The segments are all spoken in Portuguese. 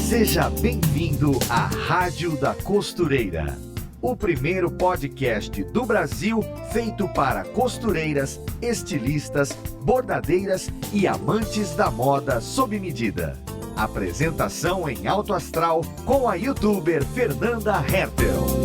Seja bem-vindo à Rádio da Costureira, o primeiro podcast do Brasil feito para costureiras, estilistas, bordadeiras e amantes da moda sob medida. Apresentação em alto astral com a youtuber Fernanda Hertel.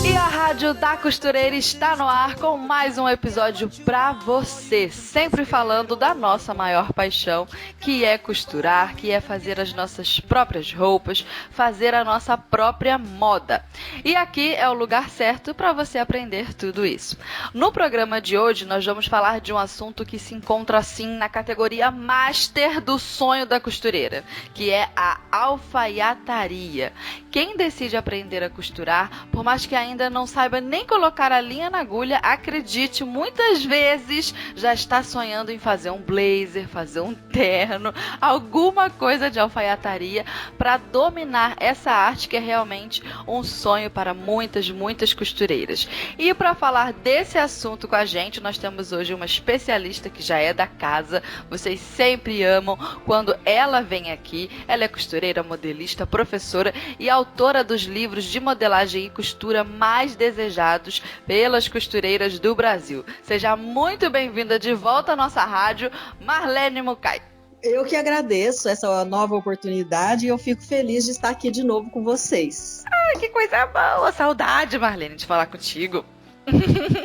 E a Rádio da Costureira está no ar com mais um episódio para você, sempre falando da nossa maior paixão, que é costurar, que é fazer as nossas próprias roupas, fazer a nossa própria moda. E aqui é o lugar certo para você aprender tudo isso. No programa de hoje, nós vamos falar de um assunto que se encontra assim na categoria Master do sonho da costureira, que é a alfaiataria. Quem decide aprender a costurar, por mais que ainda não saiba nem colocar a linha na agulha, acredite, muitas vezes já está sonhando em fazer um blazer, fazer um terno, alguma coisa de alfaiataria para dominar essa arte que é realmente um sonho para muitas costureiras. E para falar desse assunto com a gente, nós temos hoje uma especialista que já é da casa, vocês sempre amam quando ela vem aqui. Ela é costureira, modelista, professora e autora dos livros de modelagem e costura mais desejados pelas costureiras do Brasil. Seja muito bem-vinda de volta à nossa rádio, Marlene Mucay. Eu que agradeço essa nova oportunidade e eu fico feliz de estar aqui de novo com vocês. Ai, que coisa boa! Saudade, Marlene, de falar contigo.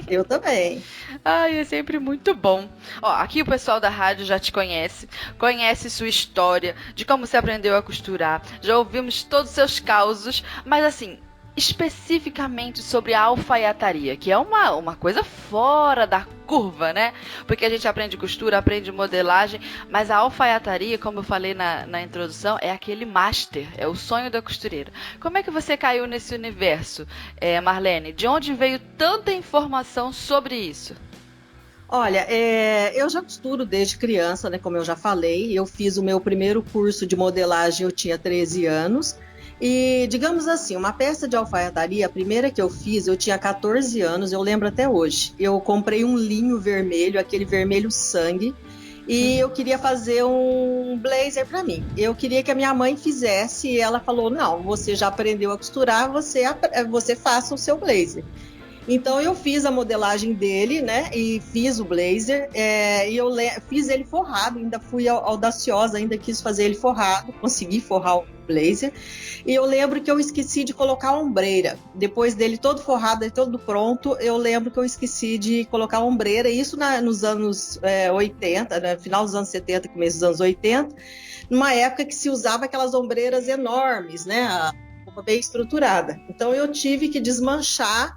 Eu também. Ai, é sempre muito bom. Ó, aqui o pessoal da rádio já te conhece sua história, de como você aprendeu a costurar, já ouvimos todos os seus causos, mas assim, especificamente sobre a alfaiataria, que é uma coisa fora da curva, né? Porque a gente aprende costura, aprende modelagem, mas a alfaiataria, como eu falei na introdução, é aquele master, é o sonho da costureira. Como é que você caiu nesse universo, Marlene? De onde veio tanta informação sobre isso? Olha, eu já costuro desde criança, né? Como eu já falei, eu fiz o meu primeiro curso de modelagem, eu tinha 13 anos. E, digamos assim, uma peça de alfaiataria, a primeira que eu fiz, eu tinha 14 anos, eu lembro até hoje. Eu comprei um linho vermelho, aquele vermelho sangue, e eu queria fazer um blazer para mim. Eu queria que a minha mãe fizesse, e ela falou, não, você já aprendeu a costurar, você faça o seu blazer. Então eu fiz a modelagem dele, né, e fiz o blazer, e eu fiz ele forrado, ainda fui audaciosa, ainda quis fazer ele forrado, consegui forrar o blazer, e eu lembro que eu esqueci de colocar a ombreira, depois dele todo forrado e todo pronto, eu lembro que eu esqueci de colocar a ombreira, isso nos anos 80, né, final dos anos 70, começo dos anos 80, numa época que se usava aquelas ombreiras enormes, né, a roupa bem estruturada, então eu tive que desmanchar,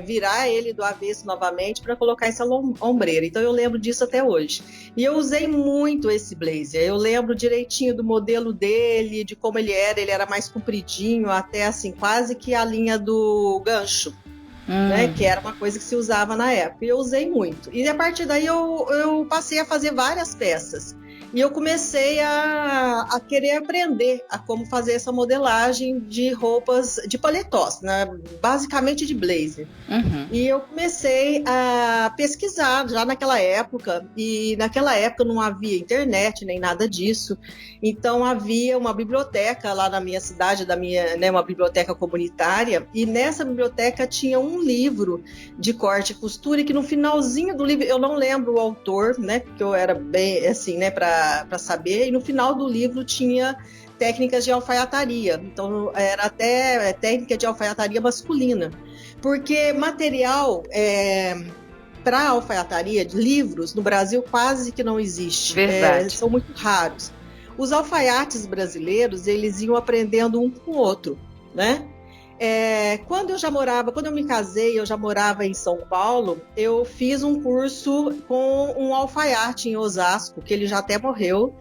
virar ele do avesso novamente para colocar essa ombreira. Então eu lembro disso até hoje. E eu usei muito esse blazer. Eu lembro direitinho do modelo dele, de como ele era mais compridinho, até assim, quase que a linha do gancho. Né, que era uma coisa que se usava na época. E eu usei muito. E a partir daí eu passei a fazer várias peças. E eu comecei a querer aprender a como fazer essa modelagem de roupas, de paletós, né? Basicamente de blazer. Uhum. E eu comecei a pesquisar já naquela época, e naquela época não havia internet nem nada disso, então havia uma biblioteca lá na minha cidade, né, uma biblioteca comunitária, e nessa biblioteca tinha um livro de corte e costura, e que no finalzinho do livro, eu não lembro o autor, né, porque eu era bem assim, né, para saber, e no final do livro tinha técnicas de alfaiataria, então era até técnica de alfaiataria masculina, porque material para alfaiataria, de livros, no Brasil quase que não existe. Verdade. São muito raros. Os alfaiates brasileiros, eles iam aprendendo um com o outro, né? Quando eu me casei, eu já morava em São Paulo, eu fiz um curso com um alfaiate em Osasco, que ele já até morreu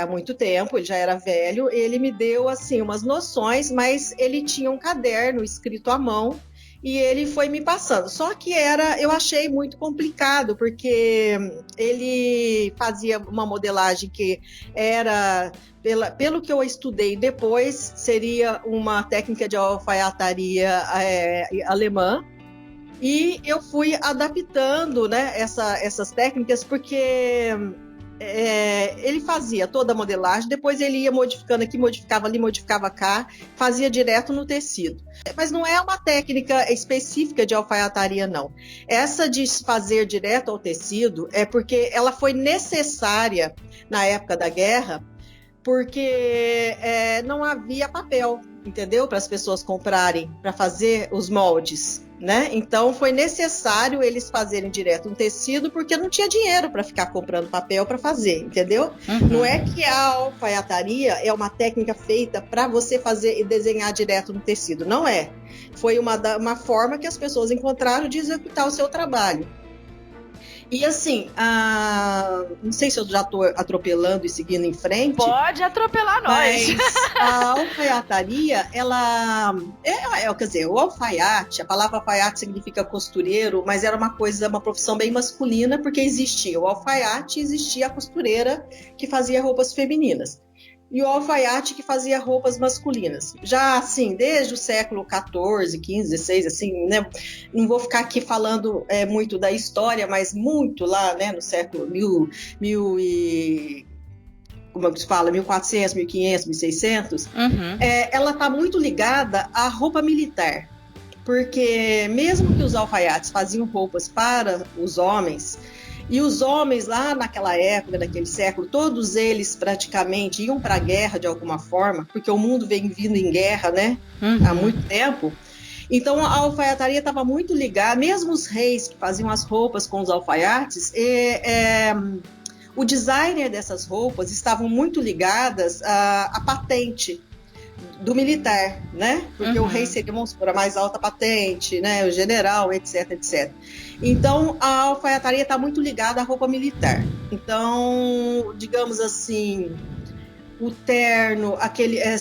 há muito tempo, ele já era velho, ele me deu assim umas noções, mas ele tinha um caderno escrito à mão, e ele foi me passando. Só que eu achei muito complicado, porque ele fazia uma modelagem que era, pelo que eu estudei depois, seria uma técnica de alfaiataria alemã. E eu fui adaptando, né, essas técnicas, porque ele fazia toda a modelagem, depois ele ia modificando aqui, modificava ali, modificava cá, fazia direto no tecido. Mas não é uma técnica específica de alfaiataria, não. Essa de fazer direto ao tecido é porque ela foi necessária na época da guerra, porque não havia papel, entendeu? Para as pessoas comprarem, para fazer os moldes, né? Então foi necessário eles fazerem direto no tecido, porque não tinha dinheiro para ficar comprando papel para fazer, entendeu? Uhum. Não é que a alfaiataria é uma técnica feita para você fazer e desenhar direto no tecido, não é. Foi uma forma que as pessoas encontraram de executar o seu trabalho. E assim, não sei se eu já estou atropelando e seguindo em frente. Pode atropelar nós. Mas a alfaiataria, quer dizer, o alfaiate, a palavra alfaiate significa costureiro, mas era uma profissão bem masculina, porque existia o alfaiate e existia a costureira que fazia roupas femininas. E o alfaiate que fazia roupas masculinas. Já, assim, desde o século XIV, XV, XVI, assim, né? Não vou ficar aqui falando muito da história, mas muito lá, né, no século 1400, 1500, 1600, ela está muito ligada à roupa militar. Porque mesmo que os alfaiates faziam roupas para os homens, e os homens lá naquela época, naquele século, todos eles praticamente iam para a guerra de alguma forma, porque o mundo vem vindo em guerra, né? Há muito tempo. Então a alfaiataria estava muito ligada, mesmo os reis que faziam as roupas com os alfaiates, o designer dessas roupas estavam muito ligadas à patente do militar, né? Porque o rei seria, vamos supor, a mais alta patente, né? O general, etc, etc. Então, a alfaiataria está muito ligada à roupa militar. Então, digamos assim, o terno,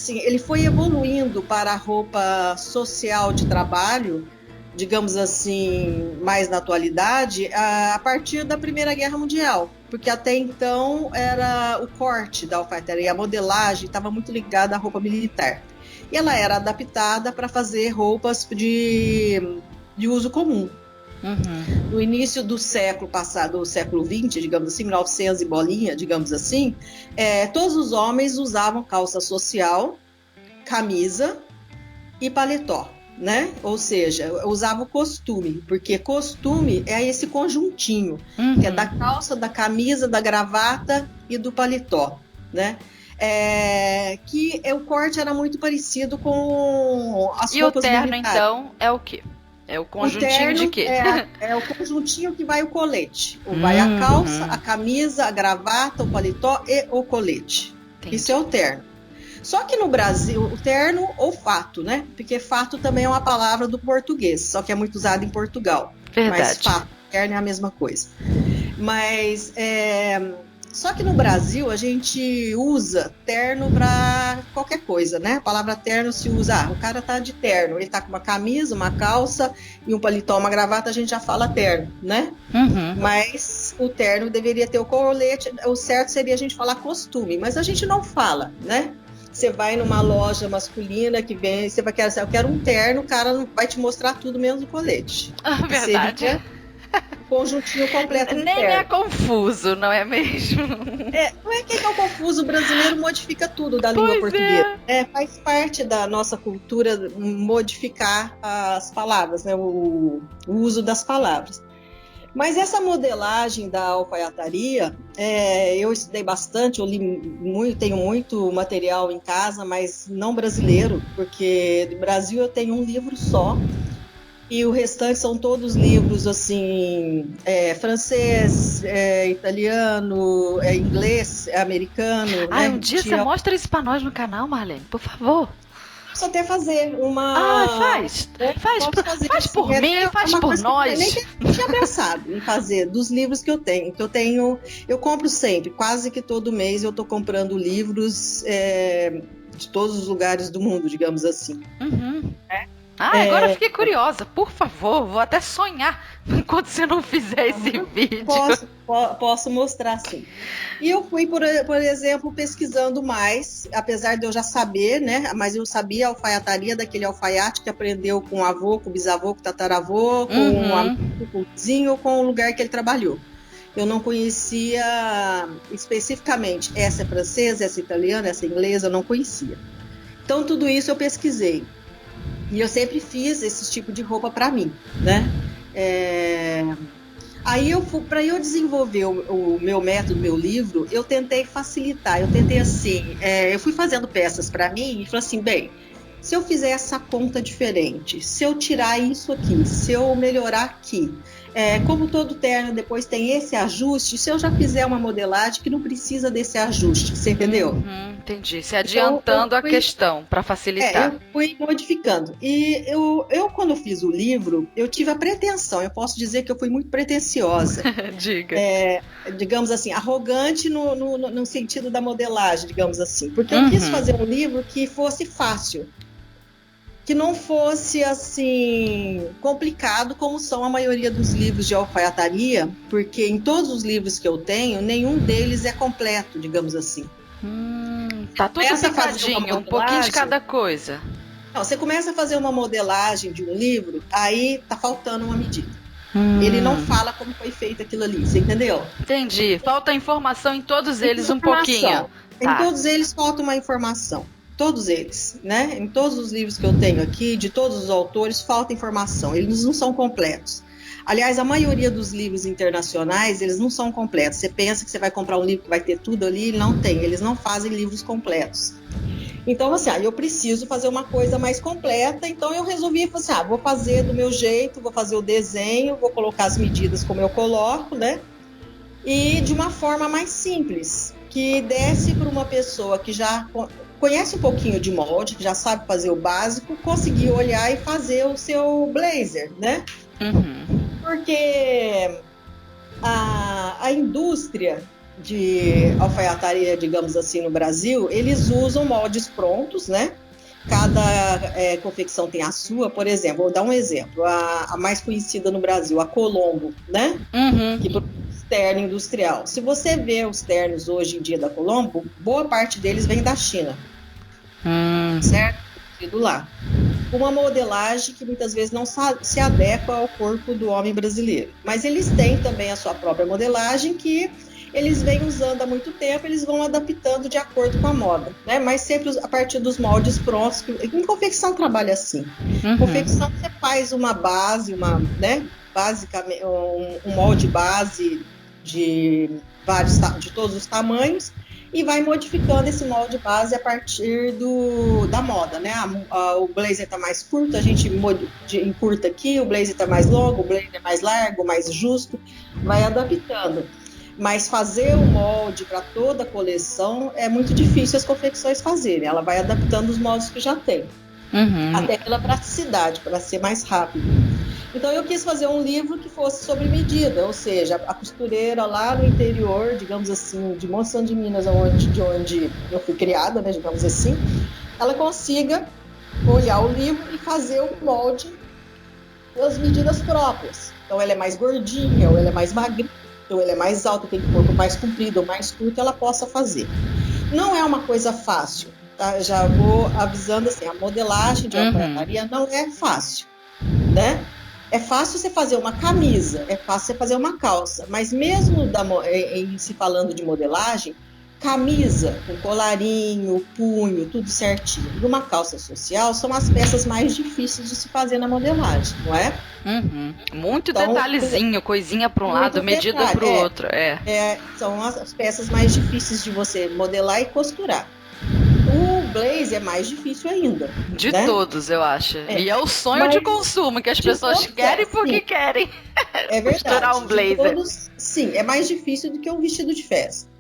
ele foi evoluindo para a roupa social de trabalho, digamos assim, mais na atualidade, a partir da Primeira Guerra Mundial. Porque até então era o corte da alfaiataria, a modelagem estava muito ligada à roupa militar. E ela era adaptada para fazer roupas de uso comum. No início do século passado, do século XX, digamos assim, 1900 e bolinha, digamos assim, todos os homens usavam calça social, camisa e paletó, né? Ou seja, usavam costume, porque costume é esse conjuntinho, que é da calça, da camisa, da gravata e do paletó, né? Que o corte era muito parecido com as roupas militares. E o terno, então, é o quê? É o conjuntinho terno, de quê? É o conjuntinho que vai o colete. Vai a calça, a camisa, a gravata, o paletó e o colete. Entendi. Isso é o terno. Só que no Brasil, o terno ou fato, né? Porque fato também é uma palavra do português, só que é muito usado em Portugal. Verdade. Mas fato, terno é a mesma coisa. Mas só que no Brasil a gente usa terno para qualquer coisa, né? A palavra terno se usa, o cara tá de terno, ele tá com uma camisa, uma calça e um paletó, uma gravata, a gente já fala terno, né? Mas o terno deveria ter o colete, o certo seria a gente falar costume, mas a gente não fala, né? Você vai numa loja masculina que vem, você vai querer, eu quero um terno, o cara vai te mostrar tudo menos o colete. Verdade. Seria conjuntinho completo do Nem terno. é confuso, não é mesmo? Não é que é confuso, o brasileiro modifica tudo da língua portuguesa. Faz parte da nossa cultura modificar as palavras, né? O uso das palavras. Mas essa modelagem da alfaiataria, eu estudei bastante, eu li muito, tenho muito material em casa, mas não brasileiro, porque do Brasil eu tenho um livro só, e o restante são todos livros assim, francês, italiano, inglês, americano. Né? Um dia você mostra isso para nós no canal, Marlene, por favor. Posso até fazer uma... faz por mim, faz por nós. Nem que eu tinha pensado em fazer dos livros que eu tenho. Eu compro sempre, quase que todo mês eu estou comprando livros de todos os lugares do mundo, digamos assim. Agora eu fiquei curiosa. Por favor, vou até sonhar enquanto você não fizer esse vídeo. Posso mostrar, sim. E eu fui, por exemplo, pesquisando mais, apesar de eu já saber, né? Mas eu sabia a alfaiataria daquele alfaiate que aprendeu com o avô, com o bisavô, com o tataravô, com o amigo, com o vizinho, com o lugar que ele trabalhou. Eu não conhecia especificamente essa é francesa, essa é italiana, essa é inglesa, eu não conhecia. Então, tudo isso eu pesquisei. E eu sempre fiz esse tipo de roupa para mim, né? Aí, para eu desenvolver o meu método, meu livro, eu tentei facilitar. Eu tentei assim, eu fui fazendo peças para mim e falei assim, bem, se eu fizer essa ponta diferente, se eu tirar isso aqui, se eu melhorar aqui, como todo terno depois tem esse ajuste, se eu já fizer uma modelagem que não precisa desse ajuste, você entendeu? Entendi, se adiantando a questão para facilitar. Eu fui modificando. E eu quando fiz o livro, eu tive a pretensão, eu posso dizer que eu fui muito pretensiosa. Diga. Digamos assim, arrogante no sentido da modelagem, digamos assim. Porque eu quis fazer um livro que fosse fácil. Que não fosse assim complicado como são a maioria dos livros de alfaiataria, porque em todos os livros que eu tenho, nenhum deles é completo, digamos assim. Tá tudo picadinho, um pouquinho de cada coisa. Não, você começa a fazer uma modelagem de um livro, aí tá faltando uma medida. Ele não fala como foi feito aquilo ali, você entendeu? Entendi, falta informação em todos eles um pouquinho. Em todos eles falta uma informação. Todos eles, né? Em todos os livros que eu tenho aqui, de todos os autores, falta informação. Eles não são completos. Aliás, a maioria dos livros internacionais, eles não são completos. Você pensa que você vai comprar um livro que vai ter tudo ali, não tem. Eles não fazem livros completos. Então, assim, eu preciso fazer uma coisa mais completa. Então, eu resolvi, assim, vou fazer do meu jeito, vou fazer o desenho, vou colocar as medidas como eu coloco, né? E de uma forma mais simples, que desse para uma pessoa que já conhece um pouquinho de molde, que já sabe fazer o básico, conseguir olhar e fazer o seu blazer, né? Porque a indústria de alfaiataria, digamos assim, no Brasil, eles usam moldes prontos, né? Cada confecção tem a sua. Por exemplo, vou dar um exemplo, a mais conhecida no Brasil, a Colombo, né? Que produz terno industrial. Se você vê os ternos hoje em dia da Colombo, boa parte deles vem da China. Certo? Tudo lá. Uma modelagem que muitas vezes não se adequa ao corpo do homem brasileiro. Mas eles têm também a sua própria modelagem que eles vêm usando há muito tempo, eles vão adaptando de acordo com a moda, né? Mas sempre a partir dos moldes prontos. Em confecção trabalha assim. Em confecção você faz uma base, basicamente um molde base de todos os tamanhos e vai modificando esse molde base a partir da moda, né? O blazer está mais curto, a gente encurta aqui, o blazer está mais longo, o blazer é mais largo, mais justo, vai adaptando. Mas fazer o molde para toda a coleção é muito difícil as confecções fazerem, ela vai adaptando os moldes que já tem, até pela praticidade, para ser mais rápido. Então eu quis fazer um livro que fosse sobre medida, ou seja, a costureira lá no interior, digamos assim, de Monsanto de Minas, de onde eu fui criada, né, digamos assim, ela consiga olhar o livro e fazer o molde das medidas próprias. Então ela é mais gordinha, ou ela é mais magrinha, ou ela é mais alta, tem o corpo mais comprido ou mais curto, ela possa fazer. Não é uma coisa fácil, tá? Já vou avisando assim, a modelagem de alfaiataria não é fácil, né? É fácil você fazer uma camisa, é fácil você fazer uma calça, mas mesmo em se falando de modelagem, camisa com colarinho, punho, tudo certinho, e uma calça social são as peças mais difíceis de se fazer na modelagem, não é? Muito então, detalhezinho, coisinha para um lado, medida para o outro. São as peças mais difíceis de você modelar e costurar. O blazer é mais difícil ainda. De todos, eu acho. E é o sonho de consumo que as pessoas querem porque querem. É verdade. Costurar um blazer. Sim, é mais difícil do que um vestido de festa.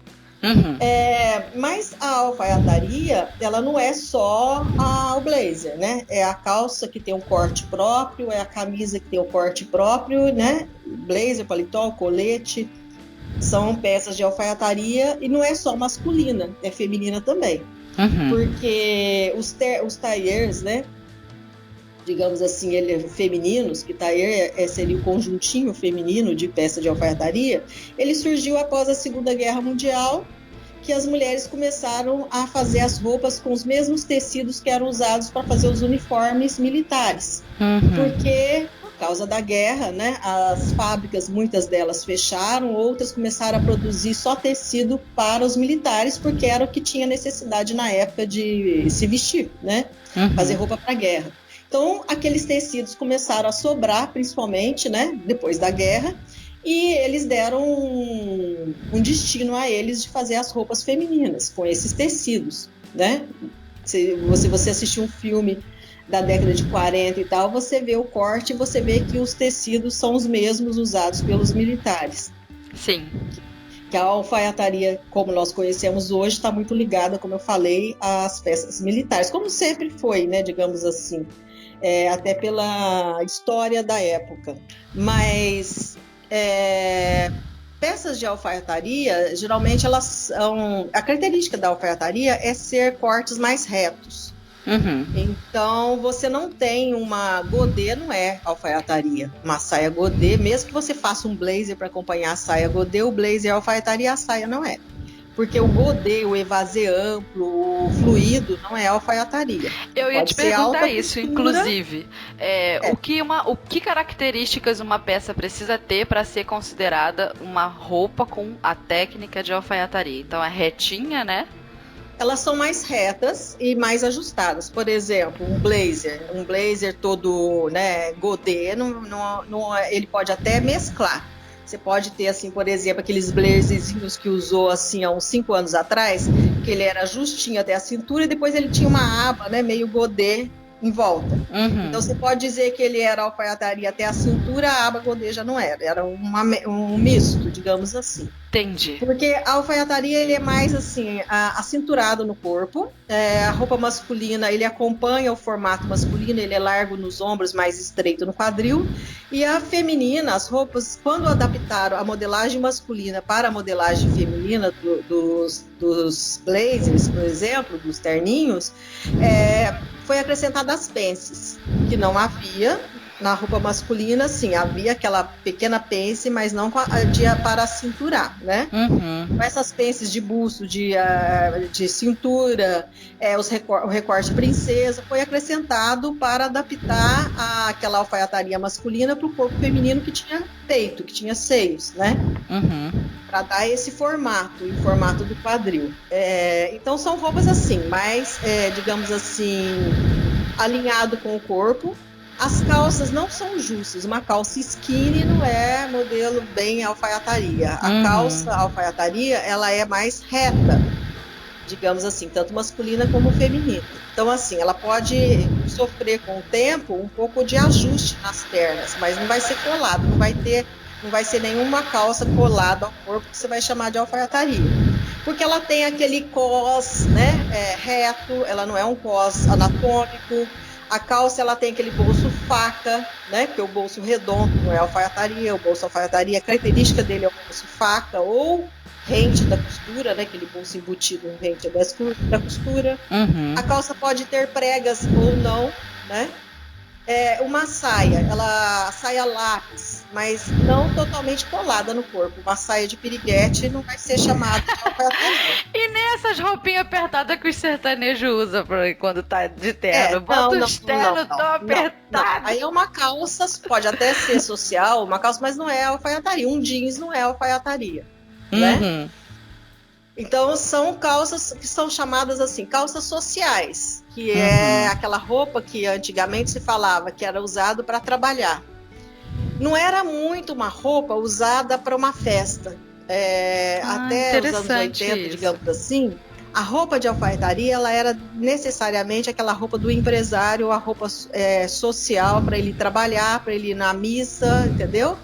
Mas a alfaiataria, ela não é só o blazer, né? É a calça que tem um corte próprio, é a camisa que tem um corte próprio, né? Blazer, paletó, colete, são peças de alfaiataria e não é só masculina, é feminina também. Porque os tailleurs, né, digamos assim, femininos, que tá aí, seria o conjuntinho feminino de peça de alfaiataria, ele surgiu após a Segunda Guerra Mundial, que as mulheres começaram a fazer as roupas com os mesmos tecidos que eram usados para fazer os uniformes militares. Porque, por causa da guerra, né, as fábricas, muitas delas fecharam, outras começaram a produzir só tecido para os militares, porque era o que tinha necessidade na época de se vestir, né, fazer roupa para a guerra. Então, aqueles tecidos começaram a sobrar, principalmente, né, depois da guerra, e eles deram um destino a eles de fazer as roupas femininas com esses tecidos, né? Se você assistir um filme da década de 40 e tal, você vê o corte e você vê que os tecidos são os mesmos usados pelos militares. Sim. Que a alfaiataria, como nós conhecemos hoje, está muito ligada, como eu falei, às peças militares, como sempre foi, né? Digamos assim, até pela história da época. Mas peças de alfaiataria, geralmente elas são... A característica da alfaiataria é ser cortes mais retos. Então, você não tem uma godê, não é alfaiataria. Uma saia godê, mesmo que você faça um blazer para acompanhar a saia godê, o blazer é alfaiataria, a saia não é. Porque o godê, o evasê amplo, o fluido, não é alfaiataria. Eu ia te perguntar isso, inclusive. O que características uma peça precisa ter para ser considerada uma roupa com a técnica de alfaiataria? Então, é retinha, né? Elas são mais retas e mais ajustadas. Por exemplo, um blazer todo, né, godê, ele pode até mesclar. Você pode ter, assim, por exemplo, aqueles blazerzinhos que usou, assim, há uns 5 anos atrás, que ele era justinho até a cintura e depois ele tinha uma aba, né, meio godê em volta. Então, você pode dizer que ele era alfaiataria até a cintura, a aba godê já não era. Era um misto, digamos assim. Entendi. Porque a alfaiataria, ele é mais, assim, acinturado no corpo. A roupa masculina, ele acompanha o formato masculino, ele é largo nos ombros, mais estreito no quadril. E a feminina, as roupas, quando adaptaram a modelagem masculina para a modelagem feminina dos blazers, por exemplo, dos terninhos, foi acrescentada as pences, que não havia na roupa masculina. Sim, havia aquela pequena pence, mas não para cinturar, né? Com essas pences de busto, de cintura, o recorte princesa, foi acrescentado para adaptar aquela alfaiataria masculina para o corpo feminino que tinha peito, que tinha seios, né? Para dar esse formato, em formato do quadril. Então são roupas assim, mais, digamos assim, alinhado com o corpo. As calças não são justas. Uma calça skinny não é modelo bem alfaiataria. A calça alfaiataria, ela é mais reta, digamos assim, tanto masculina como feminina. Então, assim, ela pode sofrer com o tempo um pouco de ajuste nas pernas, mas não vai ser colado, não vai ser nenhuma calça colada ao corpo que você vai chamar de alfaiataria. Porque ela tem aquele cos, né, reto, ela não é um cos anatômico. A calça, ela tem aquele bolso faca, né? Porque o bolso redondo não é alfaiataria, o bolso alfaiataria, a característica dele é o bolso faca ou rente da costura, né? Aquele bolso embutido no rente da costura. A calça pode ter pregas ou não, né? Uma saia, saia lápis, mas não totalmente colada no corpo. Uma saia de piriguete não vai ser chamada de alfaiataria. E nem essas roupinhas apertadas que os sertanejos usam quando tá de terno. Bota os ternos tão apertados. Aí é uma calça, pode até ser social, uma calça, mas não é alfaiataria. Um jeans não é alfaiataria, né? Então, são calças que são chamadas assim, calças sociais, que é aquela roupa que antigamente se falava que era usado para trabalhar. Não era muito uma roupa usada para uma festa. Até os anos 80, isso, digamos assim, a roupa de alfaiataria, ela era necessariamente aquela roupa do empresário, a roupa social para ele trabalhar, para ele ir na missa, entendeu?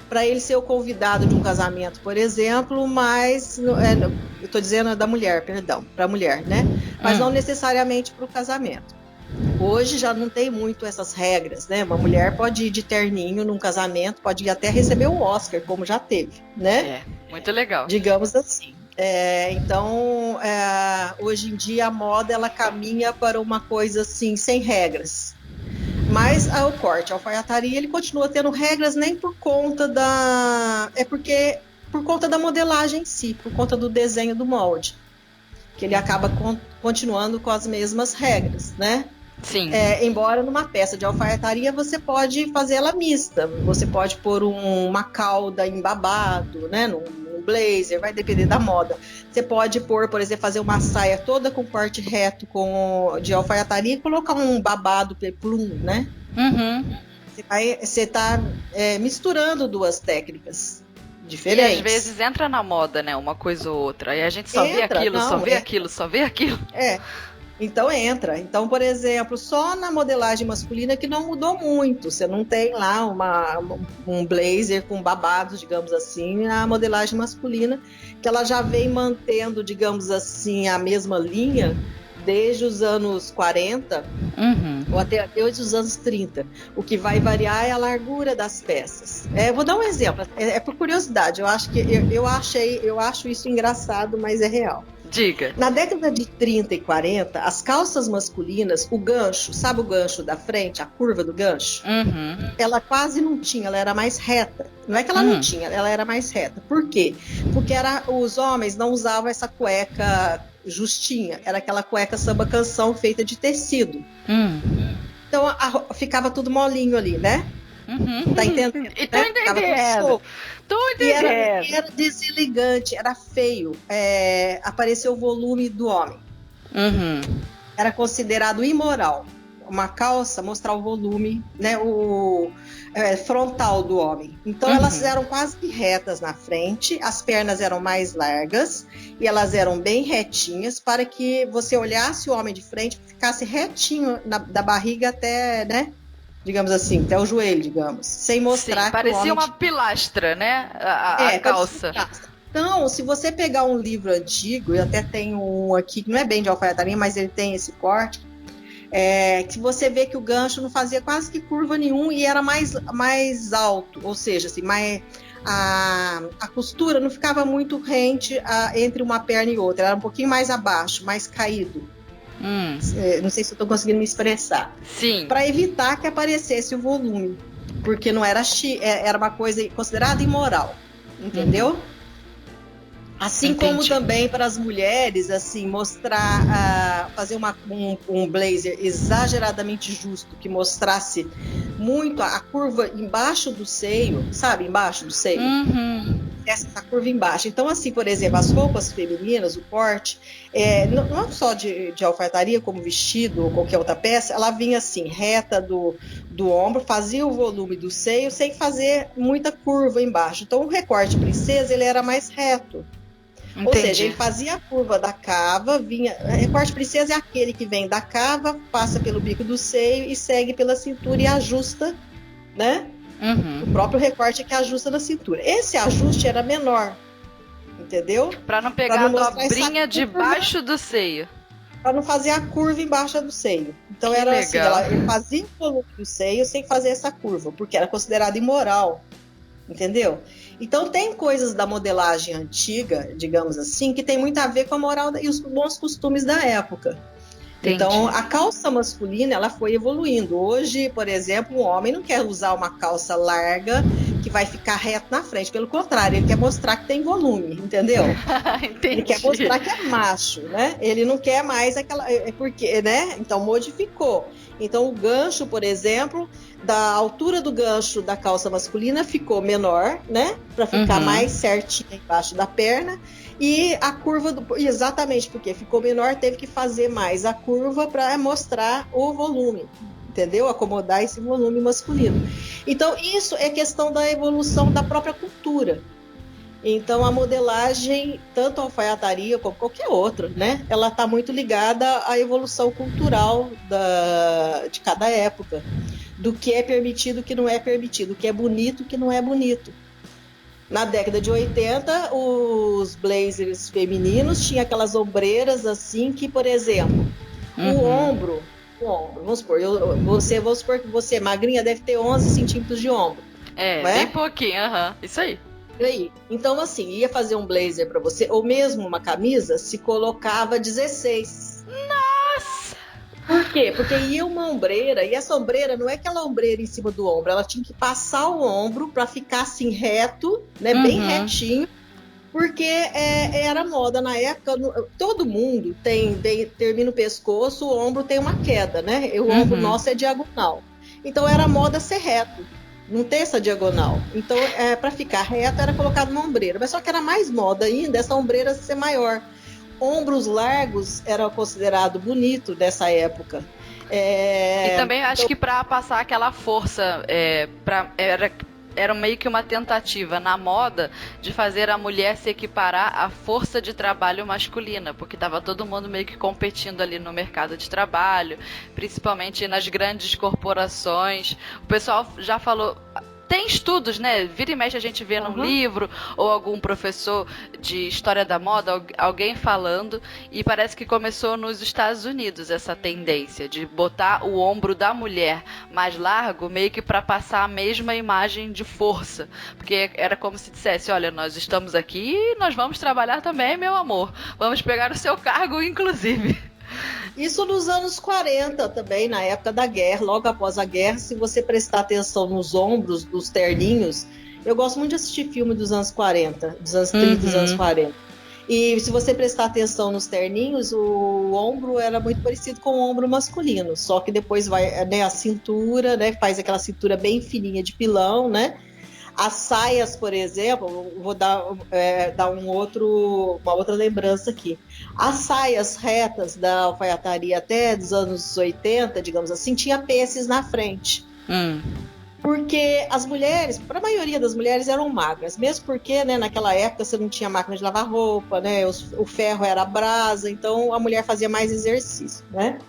Para ele ser o convidado de um casamento, por exemplo, mas eu estou dizendo da mulher, perdão, para a mulher, né? Mas não necessariamente para o casamento. Hoje já não tem muito essas regras, né? Uma mulher pode ir de terninho num casamento, pode ir até receber o Oscar, como já teve, né? Muito legal. Digamos assim. Então, hoje em dia a moda ela caminha para uma coisa assim, sem regras. Mas o corte, a alfaiataria, ele continua tendo regras nem por conta por conta da modelagem em si, por conta do desenho do molde, que ele acaba continuando com as mesmas regras, né? Sim. Embora numa peça de alfaiataria você pode fazer ela mista, você pode pôr uma cauda em babado, né? Num blazer, vai depender da moda. Você pode pôr, por exemplo, fazer uma saia toda com corte reto de alfaiataria e colocar um babado peplum, né? Uhum. Você está misturando duas técnicas diferentes. E às vezes entra na moda, né? Uma coisa ou outra. E a gente só vê aquilo, só vê aquilo, só vê aquilo. Então entra. Então, por exemplo, só na modelagem masculina que não mudou muito. Você não tem lá um blazer com babados, digamos assim, na modelagem masculina, que ela já vem mantendo, digamos assim, a mesma linha desde os anos 40 ou até desde os anos 30. O que vai variar é a largura das peças. Vou dar um exemplo. Por curiosidade. Eu acho isso engraçado, mas é real. Diga. Na década de 30 e 40, as calças masculinas, o gancho, sabe o gancho da frente, a curva do gancho? Ela quase não tinha, ela era mais reta. Não é que ela não tinha, ela era mais reta. Por quê? Porque os homens não usavam essa cueca justinha, era aquela cueca samba canção feita de tecido. Então ficava tudo molinho ali, né? Tá entendendo? Tô entendendo. E era deselegante, era feio. Apareceu o volume do homem. Era considerado imoral. Uma calça mostrar o volume, né, frontal do homem. Então elas eram quase retas na frente, as pernas eram mais largas e elas eram bem retinhas para que você olhasse o homem de frente, ficasse retinho da barriga até, né? Digamos assim, até o joelho, digamos. Sem mostrar. Sim, parecia uma pilastra, né? A calça. Então, se você pegar um livro antigo, eu até tenho um aqui, que não é bem de alfaiataria, mas ele tem esse corte, que você vê que o gancho não fazia quase que curva nenhum e era mais alto. Ou seja, assim, a costura não ficava muito rente entre uma perna e outra. Era um pouquinho mais abaixo, mais caído. Não sei se eu estou conseguindo me expressar. Sim. Para evitar que aparecesse o volume, porque não era era uma coisa considerada imoral, entendeu? Assim como também para as mulheres, assim, mostrar, fazer um blazer exageradamente justo, que mostrasse muito a curva embaixo do seio, sabe? Embaixo do seio. Essa curva embaixo. Então, assim, por exemplo, as roupas femininas, o corte, não só de alfaiataria, como vestido ou qualquer outra peça, ela vinha assim, reta do ombro, fazia o volume do seio sem fazer muita curva embaixo. Então, o recorte princesa, ele era mais reto. Entendi. Ou seja, ele fazia a curva da cava, recorte princesa é aquele que vem da cava, passa pelo bico do seio e segue pela cintura e ajusta, né? O próprio recorte é que ajusta na cintura. Esse ajuste era menor, entendeu? Para não pegar a dobrinha debaixo do seio. Para não fazer a curva embaixo do seio. Então era assim, ele fazia o volume do seio sem fazer essa curva, porque era considerado imoral, entendeu? Então tem coisas da modelagem antiga, digamos assim, que tem muito a ver com a moral e os bons costumes da época. Entendi. Então, a calça masculina, ela foi evoluindo. Hoje, por exemplo, um homem não quer usar uma calça larga que vai ficar reto na frente. Pelo contrário, ele quer mostrar que tem volume, entendeu? Ele quer mostrar que é macho, né? Ele não quer mais aquela... porque, né? Então, modificou. Então, o gancho, por exemplo, da altura do gancho da calça masculina ficou menor, né? Para ficar mais certinho embaixo da perna. E a curva, exatamente porque ficou menor, teve que fazer mais a curva para mostrar o volume, entendeu? Acomodar esse volume masculino. Então, isso é questão da evolução da própria cultura. Então, a modelagem, tanto a alfaiataria como qualquer outra, né? Ela está muito ligada à evolução cultural de cada época. Do que é permitido e o que não é permitido. O que é bonito e o que não é bonito. Na década de 80, os blazers femininos tinham aquelas ombreiras assim que, por exemplo, o ombro, vamos supor, vamos supor que você, magrinha, deve ter 11 centímetros de ombro. Bem pouquinho, isso aí. Então, assim, ia fazer um blazer para você, ou mesmo uma camisa, se colocava 16. Nossa! Por quê? Porque ia uma ombreira, e essa ombreira não é aquela ombreira em cima do ombro, ela tinha que passar o ombro para ficar assim reto, né, bem retinho, porque era moda na época, todo mundo termina o pescoço, o ombro tem uma queda, né? O ombro nosso é diagonal. Então era moda ser reto, não ter essa diagonal. Então, para ficar reto, era colocado uma ombreira. Mas só que era mais moda ainda essa ombreira ser maior. Ombros largos era considerado bonito dessa época. E também acho que para passar aquela força, era meio que uma tentativa na moda de fazer a mulher se equiparar à força de trabalho masculina, porque estava todo mundo meio que competindo ali no mercado de trabalho, principalmente nas grandes corporações. O pessoal já falou... Tem estudos, né? Vira e mexe a gente vê num livro ou algum professor de história da moda, alguém falando, e parece que começou nos Estados Unidos essa tendência de botar o ombro da mulher mais largo, meio que para passar a mesma imagem de força, porque era como se dissesse, olha, nós estamos aqui e nós vamos trabalhar também, meu amor, vamos pegar o seu cargo, inclusive. Isso nos anos 40 também, na época da guerra, logo após a guerra, se você prestar atenção nos ombros dos terninhos, eu gosto muito de assistir filme dos anos 40, dos anos 30, dos anos 40. E se você prestar atenção nos terninhos, o ombro era muito parecido com o ombro masculino, só que depois vai, né, a cintura, né, faz aquela cintura bem fininha de pilão, né? As saias, por exemplo, vou dar uma outra lembrança aqui. As saias retas da alfaiataria até dos anos 80, digamos assim, tinha peces na frente. Porque as mulheres, para a maioria das mulheres, eram magras. Mesmo porque, né, naquela época você não tinha máquina de lavar roupa, né, o ferro era a brasa, então a mulher fazia mais exercício, né?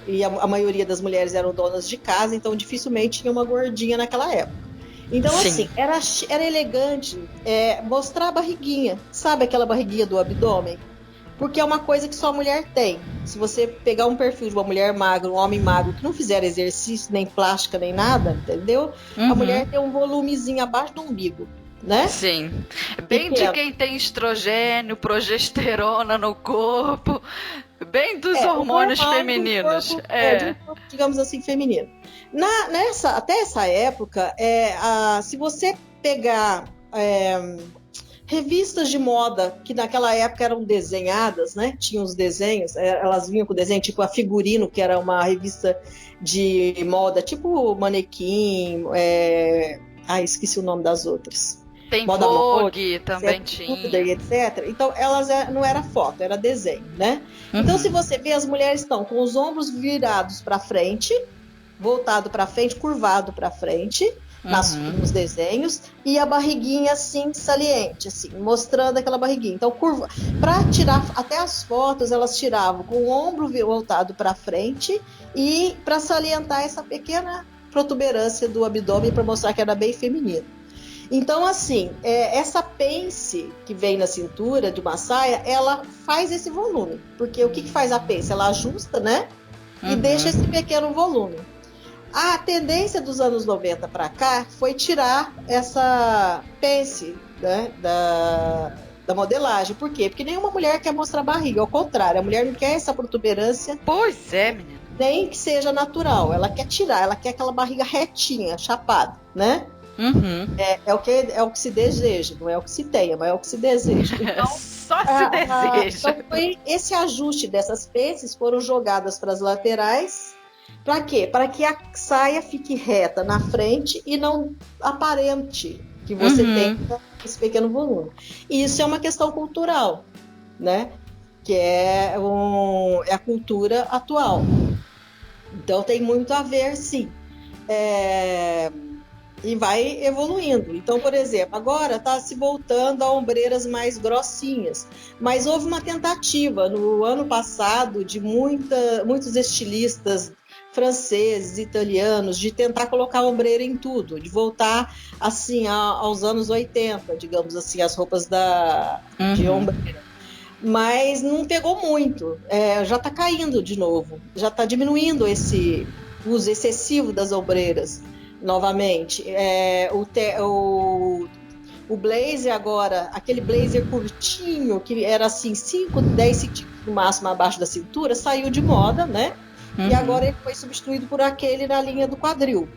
E a maioria das mulheres eram donas de casa, então dificilmente tinha uma gordinha naquela época. Então, assim, era elegante mostrar a barriguinha. Sabe aquela barriguinha do abdômen? Porque é uma coisa que só a mulher tem. Se você pegar um perfil de uma mulher magra, um homem magro, que não fizer exercício, nem plástica, nem nada, entendeu? A mulher tem um volumezinho abaixo do umbigo, né? Sim. Bem de quem tem estrogênio, progesterona no corpo. Bem dos hormônios femininos. De um corpo, digamos assim, feminino. Até essa época, se você pegar revistas de moda que naquela época eram desenhadas, né? Tinham os desenhos, elas vinham com desenho, tipo a Figurino, que era uma revista de moda, tipo Manequim, esqueci o nome das outras. Tem moda Vogue também tinha. E etc. Então, elas não era foto, era desenho, né? Então, se você vê, as mulheres estão com os ombros virados para frente, voltado para frente, curvado para frente, nos desenhos, e a barriguinha assim, saliente, assim, mostrando aquela barriguinha. Então, para tirar, até as fotos, elas tiravam com o ombro voltado para frente e para salientar essa pequena protuberância do abdômen, para mostrar que era bem feminino. Então, assim, essa pence que vem na cintura de uma saia, ela faz esse volume. Porque o que faz a pence? Ela ajusta, né? E deixa esse pequeno volume. A tendência dos anos 90 para cá foi tirar essa pence, né, da modelagem. Por quê? Porque nenhuma mulher quer mostrar barriga. Ao contrário, a mulher não quer essa protuberância. Pois é, menina. Nem que seja natural. Ela quer tirar, ela quer aquela barriga retinha, chapada, né? É o que se deseja, não é o que se tenha, mas é o que se deseja. Então, só se deseja. Então foi esse ajuste dessas peças foram jogadas para as laterais. Para quê? Para que a saia fique reta na frente e não aparente que você tem esse pequeno volume. E isso é uma questão cultural, né? Que é a cultura atual. Então tem muito a ver, sim. E vai evoluindo. Então, por exemplo, agora está se voltando a ombreiras mais grossinhas. Mas houve uma tentativa no ano passado de muitos estilistas franceses, italianos, de tentar colocar ombreira em tudo, de voltar assim aos anos 80, digamos assim, as roupas de ombreira. Mas não pegou muito. Já está caindo de novo. Já está diminuindo esse uso excessivo das ombreiras. Novamente, O blazer agora, aquele blazer curtinho, que era assim 5, 10 centímetros no máximo abaixo da cintura, saiu de moda, né? E agora ele foi substituído por aquele na linha do quadril.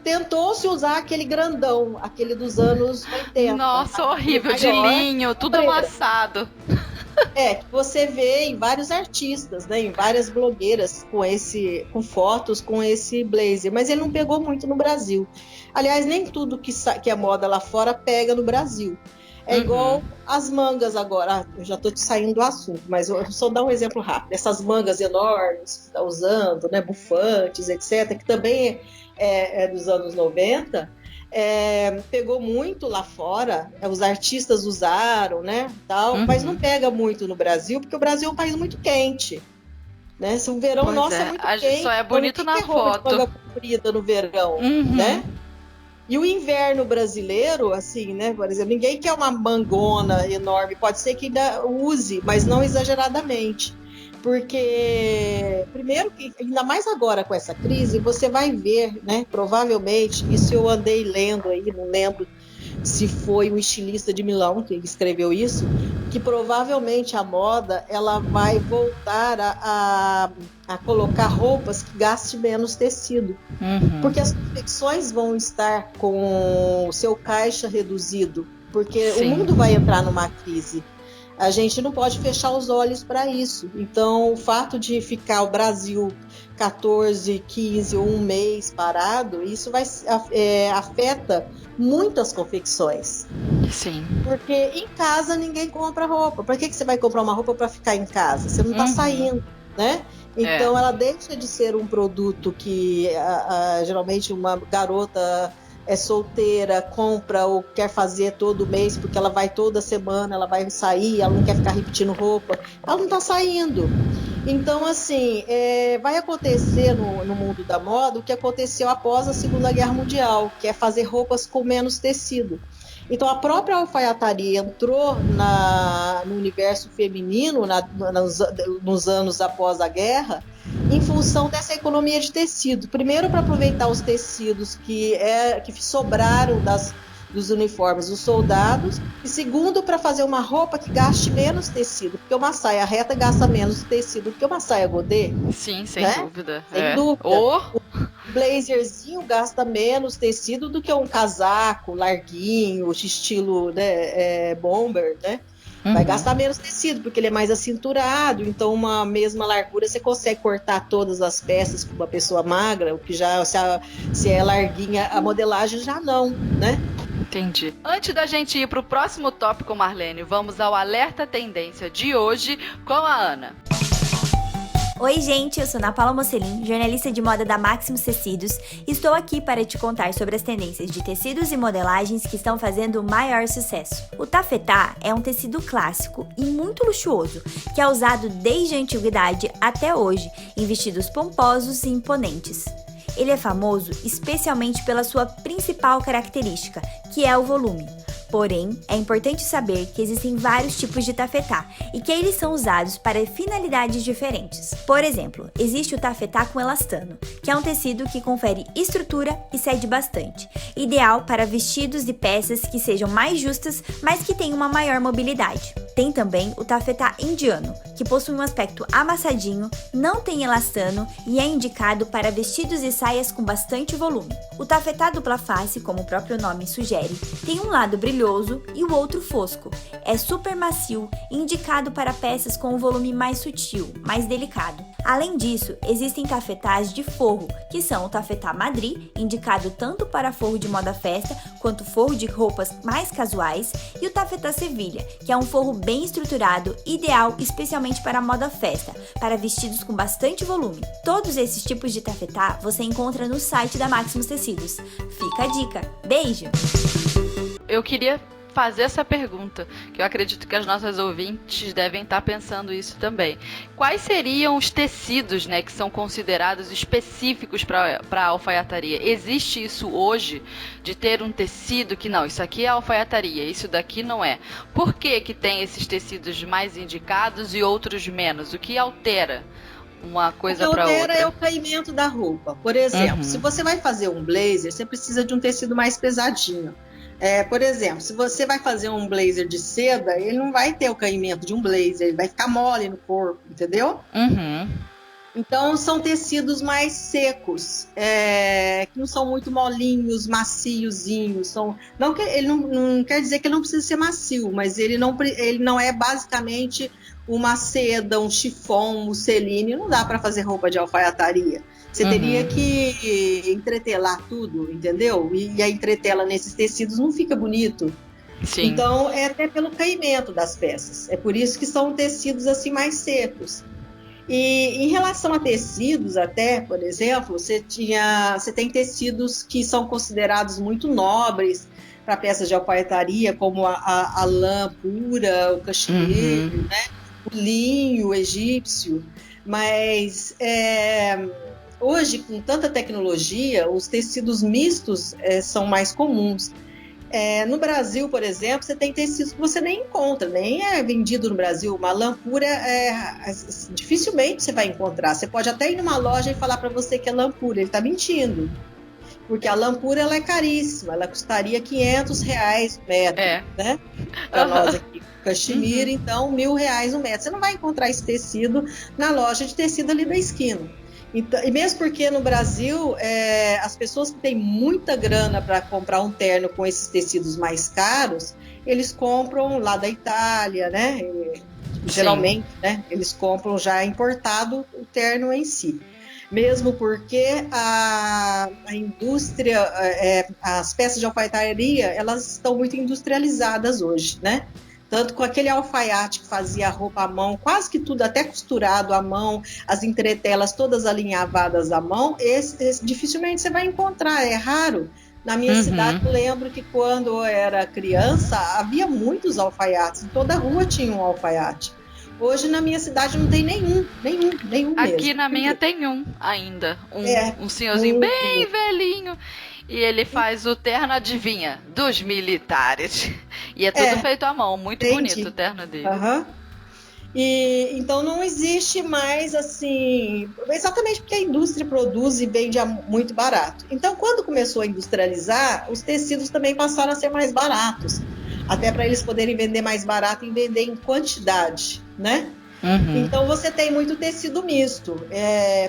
Tentou-se usar aquele grandão, aquele dos anos 80. Nossa, horrível, de linho, tudo amassado. Que você vê em vários artistas, né, em várias blogueiras com fotos com esse blazer, mas ele não pegou muito no Brasil. Aliás, nem tudo que é moda lá fora pega no Brasil. É igual as mangas agora. Eu já estou saindo do assunto, mas eu só dar um exemplo rápido. Essas mangas enormes que está usando, né, bufantes, etc., que também é dos anos 90, pegou muito lá fora, os artistas usaram, né, tal, mas não pega muito no Brasil, porque o Brasil é um país muito quente, né? Se o verão é muito quente, só é bonito na foto. Manga comprida no verão, né? E o inverno brasileiro, assim, né? Por exemplo, ninguém quer uma mangona enorme, pode ser que ainda use, mas não exageradamente. Porque, primeiro, que ainda mais agora com essa crise, você vai ver, né? Provavelmente, isso eu andei lendo aí, não lembro se foi um estilista de Milão que escreveu isso, que provavelmente a moda ela vai voltar a colocar roupas que gastem menos tecido. Porque as confecções vão estar com o seu caixa reduzido, porque o mundo vai entrar numa crise. A gente não pode fechar os olhos para isso. Então, o fato de ficar o Brasil 14, 15 ou um mês parado, isso afeta muitas confecções. Sim. Porque em casa ninguém compra roupa. Para que você vai comprar uma roupa para ficar em casa? Você não está saindo, né? Então, ela deixa de ser um produto que geralmente uma garota é solteira, compra ou quer fazer todo mês, porque ela vai toda semana, ela vai sair, ela não quer ficar repetindo roupa, ela não está saindo. Então, assim, vai acontecer no mundo da moda o que aconteceu após a Segunda Guerra Mundial, que é fazer roupas com menos tecido. Então, a própria alfaiataria entrou no universo feminino nos anos após a guerra, em função dessa economia de tecido. Primeiro, para aproveitar os tecidos que sobraram dos uniformes dos soldados, e segundo, para fazer uma roupa que gaste menos tecido, porque uma saia reta gasta menos tecido do que uma saia godê. Sim, sem dúvida. Sem dúvida. O blazerzinho gasta menos tecido do que um casaco larguinho, estilo, né, bomber, né? Vai gastar menos tecido, porque ele é mais acinturado, então uma mesma largura você consegue cortar todas as peças com uma pessoa magra, o que já, se é larguinha, a modelagem já não, né? Entendi. Antes da gente ir para o próximo tópico, Marlene, vamos ao Alerta Tendência de hoje com a Ana. Oi, gente, eu sou Ana Paula Mocelin, jornalista de moda da Maximus Tecidos, e estou aqui para te contar sobre as tendências de tecidos e modelagens que estão fazendo o maior sucesso. O tafetá é um tecido clássico e muito luxuoso, que é usado desde a antiguidade até hoje, em vestidos pomposos e imponentes. Ele é famoso especialmente pela sua principal característica, que é o volume. Porém, é importante saber que existem vários tipos de tafetá e que eles são usados para finalidades diferentes. Por exemplo, existe o tafetá com elastano, que é um tecido que confere estrutura e cede bastante, ideal para vestidos e peças que sejam mais justas, mas que tenham uma maior mobilidade. Tem também o tafetá indiano, que possui um aspecto amassadinho, não tem elastano e é indicado para vestidos e saias com bastante volume. O tafetá dupla face, como o próprio nome sugere, tem um lado brilhoso e o outro fosco. É super macio, indicado para peças com um volume mais sutil, mais delicado. Além disso, existem tafetás de forro, que são o tafetá Madri, indicado tanto para forro de moda festa quanto forro de roupas mais casuais, e o tafetá Sevilha, que é um forro bem estruturado, ideal especialmente para moda festa, para vestidos com bastante volume. Todos esses tipos de tafetá você encontra no site da Maximus Tecidos. Fica a dica. Beijo! Eu queria fazer essa pergunta, que eu acredito que as nossas ouvintes devem estar pensando isso também. Quais seriam os tecidos, né, que são considerados específicos para a alfaiataria? Existe isso hoje, de ter um tecido que não, isso aqui é alfaiataria, isso daqui não é? Por que tem esses tecidos mais indicados e outros menos? O que altera uma coisa para outra? O que altera é o caimento da roupa. Por exemplo, se você vai fazer um blazer, você precisa de um tecido mais pesadinho. Por exemplo, se você vai fazer um blazer de seda, ele não vai ter o caimento de um blazer, ele vai ficar mole no corpo, entendeu? Uhum. Então, são tecidos mais secos, que não são muito molinhos, maciozinhos. Ele não quer dizer que ele não precisa ser macio, mas ele não é basicamente uma seda, um chiffon, um musseline. Não dá para fazer roupa de alfaiataria. Você teria que entretelar tudo, entendeu? E a entretela nesses tecidos não fica bonito. Sim. Então, é até pelo caimento das peças. É por isso que são tecidos assim mais secos. E em relação a tecidos até, por exemplo, você tem tecidos que são considerados muito nobres para peças de alfaiataria, como a lã pura, o cachemir, né? O linho o egípcio. Mas hoje, com tanta tecnologia, os tecidos mistos são mais comuns. No Brasil, por exemplo, você tem tecidos que você nem encontra, nem é vendido no Brasil. Uma lã pura, dificilmente você vai encontrar. Você pode até ir numa loja e falar para você que é lã pura, ele está mentindo. Porque a lã pura ela é caríssima, ela custaria R$500 o metro, né? Para nós aqui, cachemir, então R$1.000 o metro. Você não vai encontrar esse tecido na loja de tecido ali da esquina. Então, e mesmo porque no Brasil, as pessoas que têm muita grana para comprar um terno com esses tecidos mais caros, eles compram lá da Itália, né? Geralmente, né? Eles compram já importado o terno em si. Mesmo porque a indústria, as peças de alfaiataria, elas estão muito industrializadas hoje, né? Tanto com aquele alfaiate que fazia a roupa à mão, quase que tudo até costurado à mão, as entretelas todas alinhavadas à mão, esse dificilmente você vai encontrar, é raro. Na minha cidade, eu lembro que quando eu era criança, havia muitos alfaiates, em toda rua tinha um alfaiate. Hoje na minha cidade não tem nenhum mesmo. Aqui na minha tem um ainda, um senhorzinho bem velhinho. E ele faz o terno, adivinha, dos militares. E é tudo feito à mão, muito bonito o terno dele. E então não existe mais assim, exatamente porque a indústria produz e vende muito barato. Então quando começou a industrializar, os tecidos também passaram a ser mais baratos. Até para eles poderem vender mais barato e vender em quantidade, né? Então você tem muito tecido misto.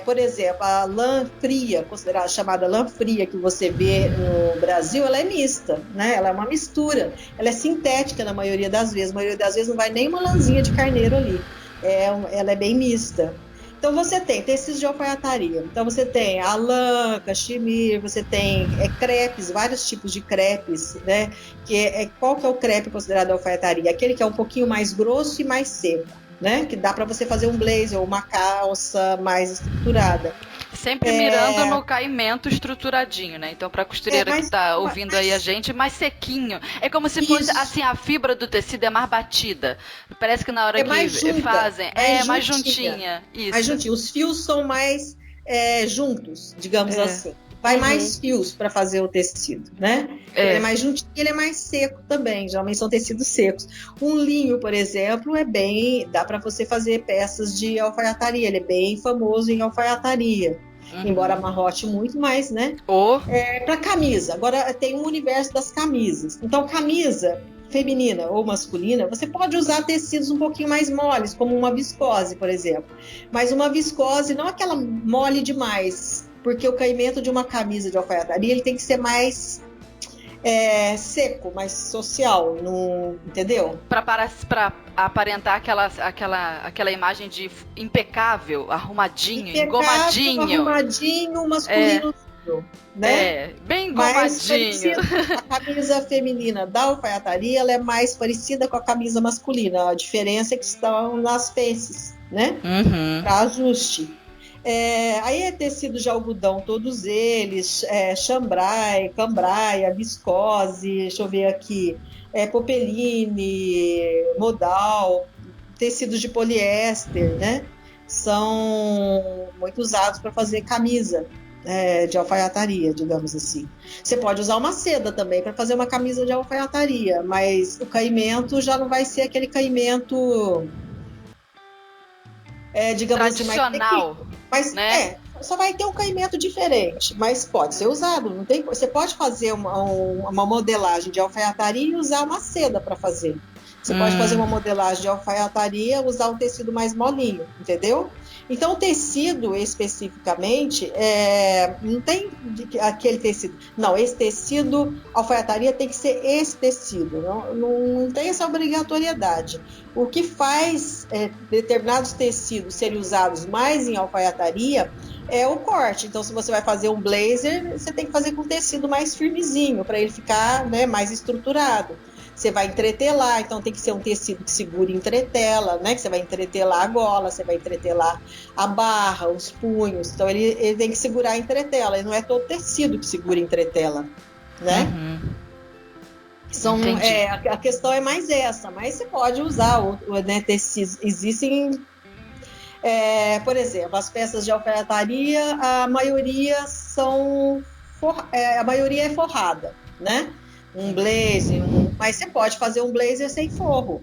Por exemplo, a lã fria, considerada chamada lã fria, que você vê no Brasil, ela é mista, né? Ela é uma mistura. Ela é sintética na maioria das vezes. Na maioria das vezes não vai nem uma lãzinha de carneiro ali. Ela é bem mista. Então você tem tecidos de alfaiataria. Então você tem a lã, cachemir, você tem crepes, vários tipos de crepes, né? Qual que é o crepe considerado alfaiataria? Aquele que é um pouquinho mais grosso e mais seco, né? Que dá para você fazer um blazer ou uma calça mais estruturada. Sempre mirando no caimento estruturadinho, né? Então, para a costureira que tá ouvindo aí a gente, mais sequinho. É como se fosse, assim, a fibra do tecido é mais batida. Parece que na hora que fazem, mais juntinha. Isso. Mais juntinha. Os fios são mais juntos, digamos assim. Vai mais fios para fazer o tecido, né? Ele é mais juntinho, ele é mais seco também. Geralmente são tecidos secos. Um linho, por exemplo, dá para você fazer peças de alfaiataria. Ele é bem famoso em alfaiataria. Embora amarrote muito mais, né? Para camisa. Agora tem um universo das camisas. Então, camisa feminina ou masculina, você pode usar tecidos um pouquinho mais moles, como uma viscose, por exemplo. Mas uma viscose, não aquela mole demais, porque o caimento de uma camisa de alfaiataria ele tem que ser mais seco, mais social, entendeu? Para aparentar aquela imagem de impecável, engomadinho, masculino, né? Bem engomadinho. A camisa feminina da alfaiataria ela é mais parecida com a camisa masculina. A diferença é que estão nas peças, né? Para ajuste. Aí é tecido de algodão, todos eles, chambray, cambraia, viscose, deixa eu ver aqui, popeline, modal, tecidos de poliéster, né? São muito usados para fazer camisa de alfaiataria, digamos assim. Você pode usar uma seda também para fazer uma camisa de alfaiataria, mas o caimento já não vai ser aquele caimento, digamos tradicional, assim, mas né? só vai ter um caimento diferente, mas pode ser usado. Não tem, você pode fazer uma modelagem de alfaiataria e usar uma seda para fazer. Você pode fazer uma modelagem de alfaiataria e usar um tecido mais molinho, entendeu? Então, o tecido, especificamente, não tem aquele tecido. Não, esse tecido, alfaiataria tem que ser esse tecido. Não tem essa obrigatoriedade. O que faz determinados tecidos serem usados mais em alfaiataria é o corte. Então, se você vai fazer um blazer, você tem que fazer com tecido mais firmezinho, para ele ficar, né, mais estruturado. Você vai entretelar, então tem que ser um tecido que segure entretela, né? Que você vai entretelar a gola, você vai entretelar a barra, os punhos. Então ele tem que segurar a entretela. E não é todo tecido que segura entretela, né? A questão é mais essa, mas você pode usar né, tecidos. Existem, por exemplo, as peças de alfaiataria, a maioria é forrada, né? Um blazer, mas você pode fazer um blazer sem forro.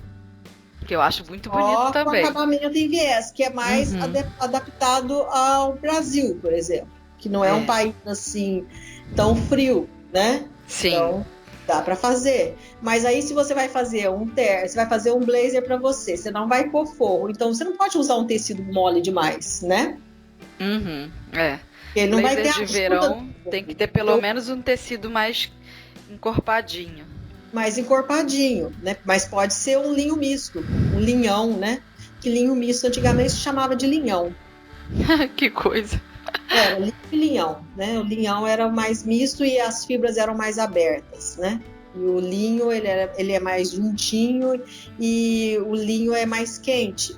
Que eu acho muito bonito também. Com acabamento em viés, que é mais adaptado ao Brasil, por exemplo. Que não é um país assim tão frio, né? Sim. Então dá para fazer. Mas aí se você vai fazer você vai fazer um blazer para você não vai pôr forro. Então você não pode usar um tecido mole demais, né? Ele não vai ter de verão, tem que ter pelo menos um tecido mais encorpadinho. Mais encorpadinho, né? Mas pode ser um linho misto, um linhão, né? Que linho misto antigamente se chamava de linhão. Que coisa. Era linho e linhão, né? O linhão era mais misto e as fibras eram mais abertas, né? E o linho, ele é mais juntinho e o linho é mais quente.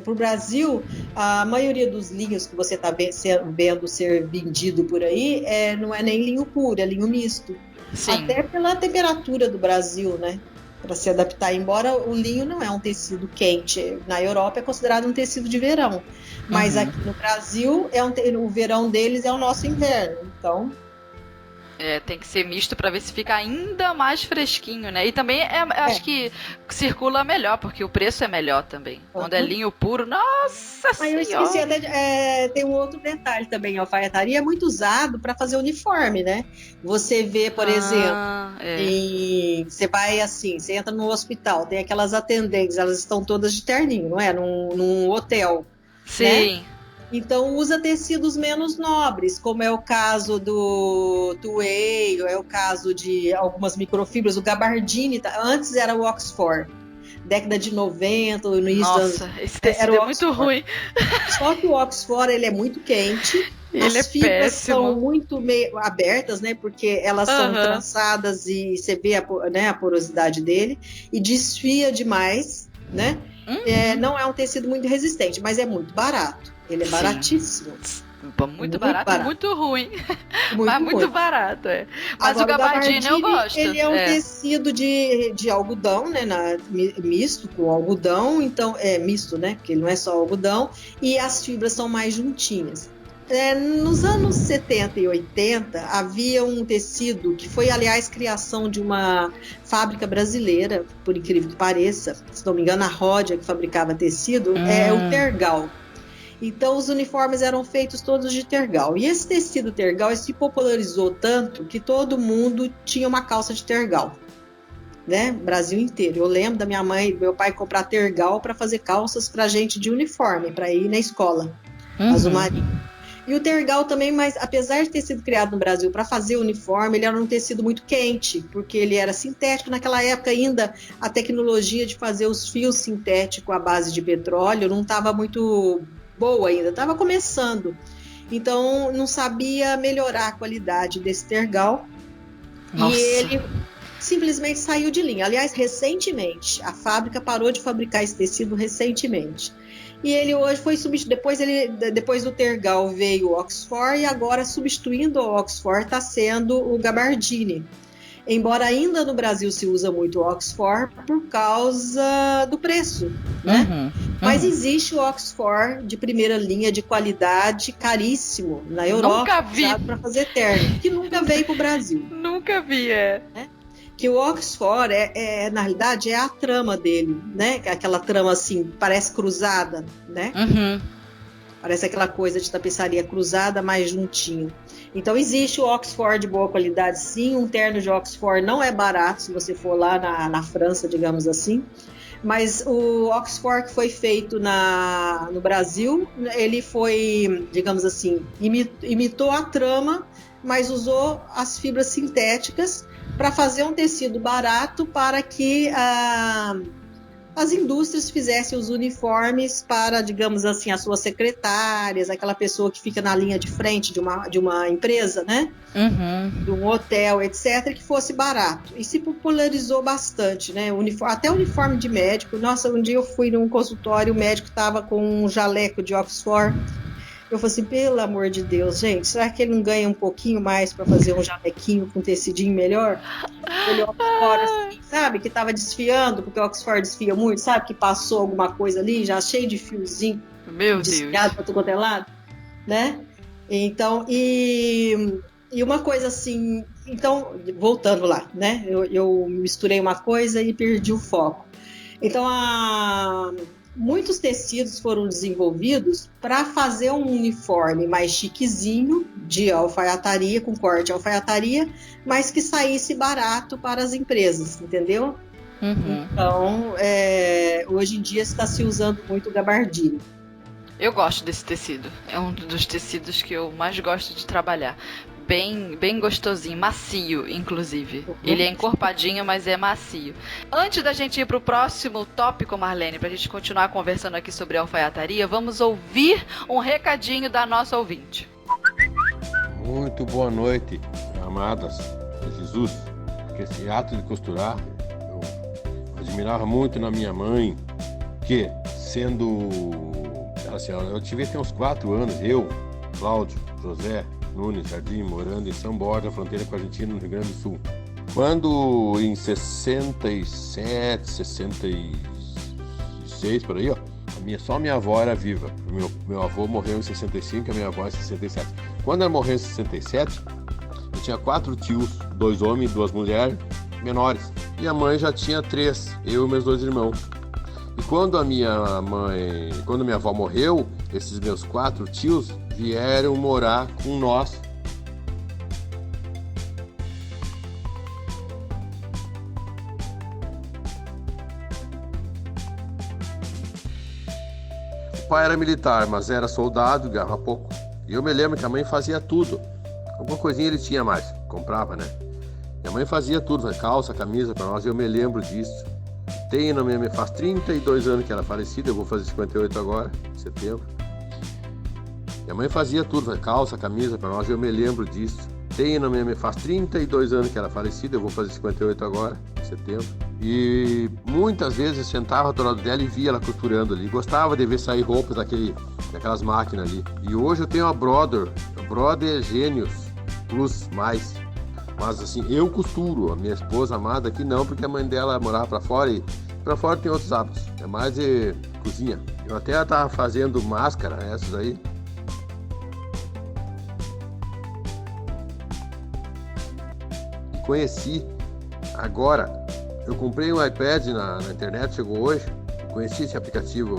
Para o Brasil, a maioria dos linhos que você está vendo ser vendido por aí não é nem linho puro, é linho misto. Sim. Até pela temperatura do Brasil, né? Para se adaptar. Embora o linho não é um tecido quente. Na Europa é considerado um tecido de verão. Mas aqui no Brasil, o verão deles é o nosso inverno. Então... tem que ser misto para ver se fica ainda mais fresquinho, né? E também acho que circula melhor, porque o preço é melhor também. Quando é linho puro, nossa senhora! Eu esqueci até, tem um outro detalhe também. A alfaiataria é muito usado para fazer uniforme, né? Você vê, por exemplo, você vai assim, você entra no hospital, tem aquelas atendentes, elas estão todas de terninho, não é? Num hotel. Sim. Né? Então usa tecidos menos nobres, como é o caso do Tuei, é o caso de algumas microfibras, o gabardine, antes era o Oxford, década de 90, no início esse tecido é muito ruim. Só que o Oxford, ele é muito quente, as fibras são muito meio abertas, né, porque elas são trançadas e você vê a porosidade dele, e desfia demais, né? Não é um tecido muito resistente, mas é muito barato. Ele é baratíssimo. Muito barato e muito ruim. Mas muito barato, Mas agora, o gabardine eu gosto. Ele é um tecido de algodão, né? Misto com algodão. Então, misto, né? Porque ele não é só algodão. E as fibras são mais juntinhas. Nos anos 70 e 80, havia um tecido que foi, aliás, criação de uma fábrica brasileira, por incrível que pareça. Se não me engano, a Ródia, que fabricava tecido, é o tergal. Então, os uniformes eram feitos todos de tergal. E esse tecido tergal se popularizou tanto que todo mundo tinha uma calça de tergal, né? Brasil inteiro. Eu lembro da minha mãe e do meu pai comprar tergal para fazer calças para gente de uniforme, para ir na escola, azul marinho. E o tergal também, mas apesar de ter sido criado no Brasil para fazer uniforme, ele era um tecido muito quente, porque ele era sintético. Naquela época ainda, a tecnologia de fazer os fios sintéticos à base de petróleo não estava muito boa ainda, estava começando. Então, não sabia melhorar a qualidade desse tergal. Nossa. E ele simplesmente saiu de linha. Aliás, recentemente, a fábrica parou de fabricar esse tecido recentemente. E ele hoje foi substituído. Depois do tergal veio o Oxford, e agora, substituindo o Oxford, está sendo o gabardine. Embora ainda no Brasil se usa muito o Oxford por causa do preço, né? Mas existe o Oxford de primeira linha, de qualidade, caríssimo, na Europa, usado para fazer terno, que nunca veio para o Brasil. Nunca vi, Que o Oxford, na realidade, é a trama dele, né? Aquela trama assim, parece cruzada, né? Parece aquela coisa de tapeçaria cruzada, mais juntinho. Então existe o Oxford de boa qualidade, sim. Um terno de Oxford não é barato, se você for lá na França, digamos assim. Mas o Oxford que foi feito no Brasil, ele foi, digamos assim, imitou a trama, mas usou as fibras sintéticas para fazer um tecido barato para que as indústrias fizessem os uniformes para, digamos assim, as suas secretárias, aquela pessoa que fica na linha de frente de uma empresa, né? Uhum. De um hotel, etc., que fosse barato. E se popularizou bastante, né? Até uniforme de médico. Nossa, um dia eu fui num consultório, o médico estava com um jaleco de Oxford. Eu falei assim, pelo amor de Deus, gente, será que ele não ganha um pouquinho mais para fazer um jalequinho com tecidinho melhor? Ele Oxford, assim, sabe, que estava desfiando, porque o Oxford desfia muito, sabe, que passou alguma coisa ali, já cheio de fiozinho, Meu desfiado para todo quanto é lado, né? Então, e uma coisa assim, então, voltando lá, né? Eu misturei uma coisa e perdi o foco. Então, muitos tecidos foram desenvolvidos para fazer um uniforme mais chiquezinho, de alfaiataria, com corte de alfaiataria, mas que saísse barato para as empresas, entendeu? Uhum. Então, hoje em dia está se usando muito o gabardine. Eu gosto desse tecido. É um dos tecidos que eu mais gosto de trabalhar. Bem gostosinho, macio, inclusive. Ele é encorpadinho, mas é macio. Antes da gente ir para o próximo tópico, Marlene, para a gente continuar conversando aqui sobre alfaiataria, vamos ouvir um recadinho da nossa ouvinte. Muito boa noite, amadas de Jesus. Porque esse ato de costurar, eu admirava muito na minha mãe, que sendo... assim, eu tive até uns 4 anos, eu, Cláudio, José Nunes Jardim, morando em São Borja, fronteira com a Argentina, no Rio Grande do Sul. Quando em 67, 66, por aí, ó, só minha avó era viva. Meu avô morreu em 65, a minha avó em 67. Quando ela morreu em 67, eu tinha 4 tios, 2 homens e 2 mulheres menores. E a mãe já tinha 3, eu e meus 2 irmãos. E quando minha avó morreu, esses meus 4 tios vieram morar com nós. O pai era militar, mas era soldado, ganhava pouco. E eu me lembro que a mãe fazia tudo. Alguma coisinha ele tinha mais, comprava, né? E a mãe fazia tudo, calça, camisa para nós, e eu me lembro disso. Faz 32 anos que ela é falecida, eu vou fazer 58 agora, em setembro. Minha mãe fazia tudo, calça, camisa para nós, eu me lembro disso. Faz 32 anos que ela é falecida, eu vou fazer 58 agora, em setembro. E muitas vezes eu sentava do lado dela e via ela costurando ali. Gostava de ver sair roupas daquelas máquinas ali. E hoje eu tenho a Brother Gênios Plus Mais. Mas assim, eu costuro, a minha esposa amada aqui não, porque a mãe dela morava pra fora e pra fora tem outros hábitos, é mais de cozinha. Eu até tava fazendo máscara, essas aí. E conheci agora, eu comprei um iPad na internet, chegou hoje, conheci esse aplicativo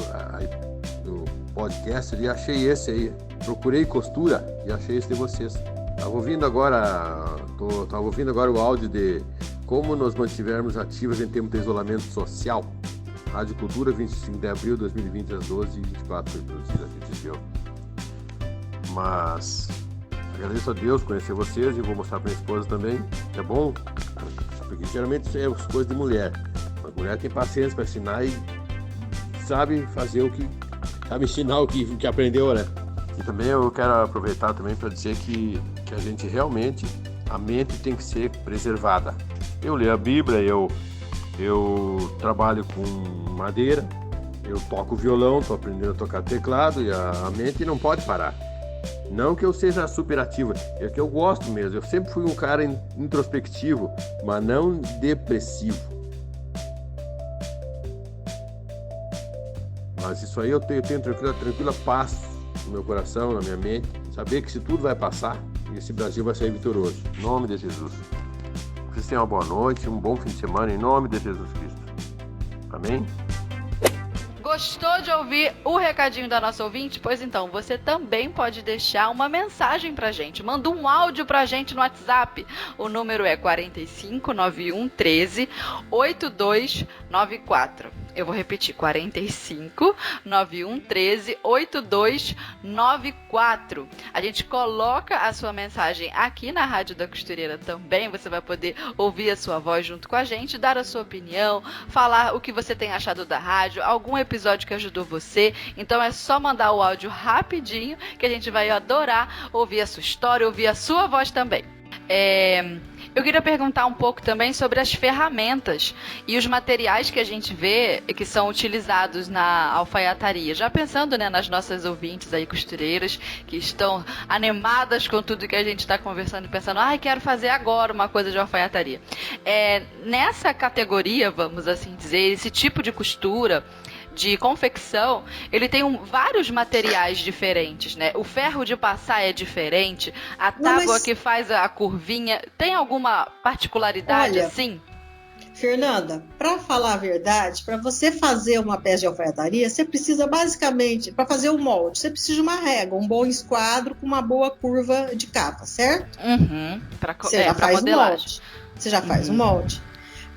do podcast e achei esse aí. Procurei costura e achei esse de vocês. Tava ouvindo agora o áudio de como nos mantivermos ativos em tempos de isolamento social. Rádio Cultura, 25 de abril de 2020, às 12h24, foi produzido aqui de Gil. Mas agradeço a Deus conhecer vocês e vou mostrar para minha esposa também. É bom, porque geralmente isso é as coisas de mulher. A mulher tem paciência para ensinar e sabe fazer sabe ensinar o que aprendeu, né? E também eu quero aproveitar também para dizer que a gente realmente, a mente tem que ser preservada. Eu leio a Bíblia, eu trabalho com madeira, eu toco violão, estou aprendendo a tocar teclado e a mente não pode parar. Não que eu seja super ativo, é que eu gosto mesmo. Eu sempre fui um cara introspectivo, mas não depressivo. Mas isso aí eu tenho tranquila paz no meu coração, na minha mente, saber que se tudo vai passar, esse Brasil vai sair vitorioso. Em nome de Jesus. Vocês tenham uma boa noite, um bom fim de semana, em nome de Jesus Cristo. Amém? Gostou de ouvir o recadinho da nossa ouvinte? Pois então, você também pode deixar uma mensagem pra gente. Manda um áudio pra gente no WhatsApp. O número é 45 91 13 8294. Eu vou repetir, 45 91 13 8294. A gente coloca a sua mensagem aqui na Rádio da Costureira também. Você vai poder ouvir a sua voz junto com a gente, dar a sua opinião, falar o que você tem achado da rádio, algum episódio que ajudou você. Então é só mandar o áudio rapidinho que a gente vai adorar ouvir a sua história, ouvir a sua voz também. Eu queria perguntar um pouco também sobre as ferramentas e os materiais que a gente vê que são utilizados na alfaiataria. Já pensando, né, nas nossas ouvintes aí costureiras que estão animadas com tudo que a gente está conversando e pensando, quero fazer agora uma coisa de alfaiataria. Nessa categoria, vamos assim dizer, esse tipo de costura, de confecção, ele tem vários materiais diferentes, né? O ferro de passar é diferente, a tábua que faz a curvinha, tem alguma particularidade assim? Fernanda, para falar a verdade, para você fazer uma peça de alfaiataria, você precisa basicamente, para fazer o molde, você precisa de uma régua, um bom esquadro com uma boa curva de capa, certo? Você já faz o molde. Você já faz o molde.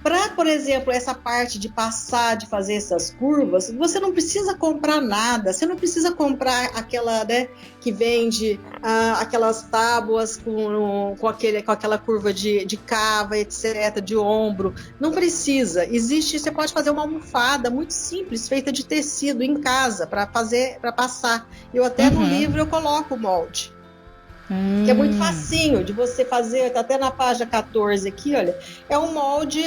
Para, por exemplo, essa parte de passar, de fazer essas curvas, você não precisa comprar nada. Você não precisa comprar aquela, né, que vende aquelas tábuas com aquela curva de cava, etc., de ombro. Não precisa. Você pode fazer uma almofada muito simples, feita de tecido em casa, para passar. Eu até no livro eu coloco o molde. Que é muito facinho de você fazer, tá até na página 14 aqui, olha, é um molde,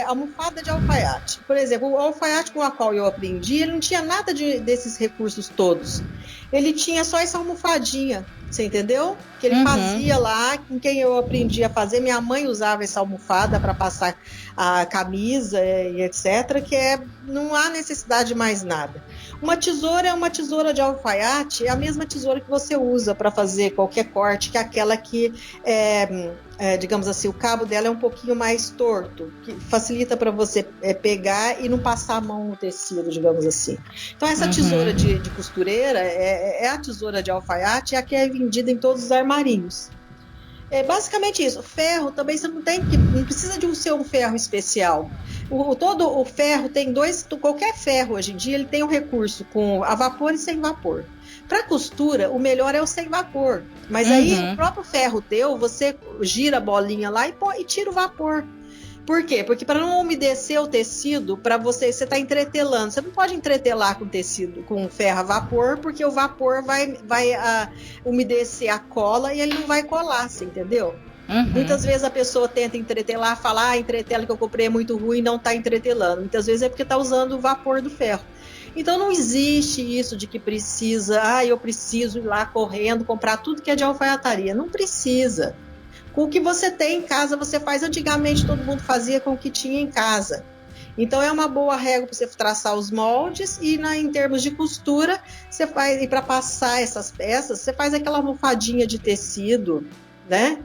almofada de alfaiate. Por exemplo, o alfaiate com a qual eu aprendi, ele não tinha nada desses recursos todos. Ele tinha só essa almofadinha, você entendeu? Que ele fazia lá, com quem eu aprendi a fazer. Minha mãe usava essa almofada para passar a camisa e etc, não há necessidade de mais nada. Uma tesoura é uma tesoura de alfaiate, é a mesma tesoura que você usa para fazer qualquer corte, que é aquela que, digamos assim, o cabo dela é um pouquinho mais torto, que facilita para você pegar e não passar a mão no tecido, digamos assim. Então, essa tesoura de costureira é a tesoura de alfaiate, é a que é vendida em todos os armarinhos. É basicamente isso. Ferro também você não precisa de ser um ferro especial. Todo o ferro tem qualquer ferro hoje em dia ele tem um recurso com a vapor e sem vapor. Para costura, o melhor é o sem vapor. Mas aí o próprio ferro teu, você gira a bolinha lá e tira o vapor. Por quê? Porque para não umedecer o tecido, para você está entretelando. Você não pode entretelar com tecido, com ferro a vapor, porque o vapor vai umedecer a cola e ele não vai colar, você entendeu? Muitas vezes a pessoa tenta entretelar, fala, a entretela que eu comprei é muito ruim e não está entretelando. Muitas vezes é porque está usando o vapor do ferro. Então não existe isso de que precisa, eu preciso ir lá correndo, comprar tudo que é de alfaiataria. Não precisa. Com o que você tem em casa, você faz. Antigamente todo mundo fazia com o que tinha em casa. Então é uma boa regra para você traçar os moldes e em termos de costura, você faz, e para passar essas peças, você faz aquela almofadinha de tecido, né?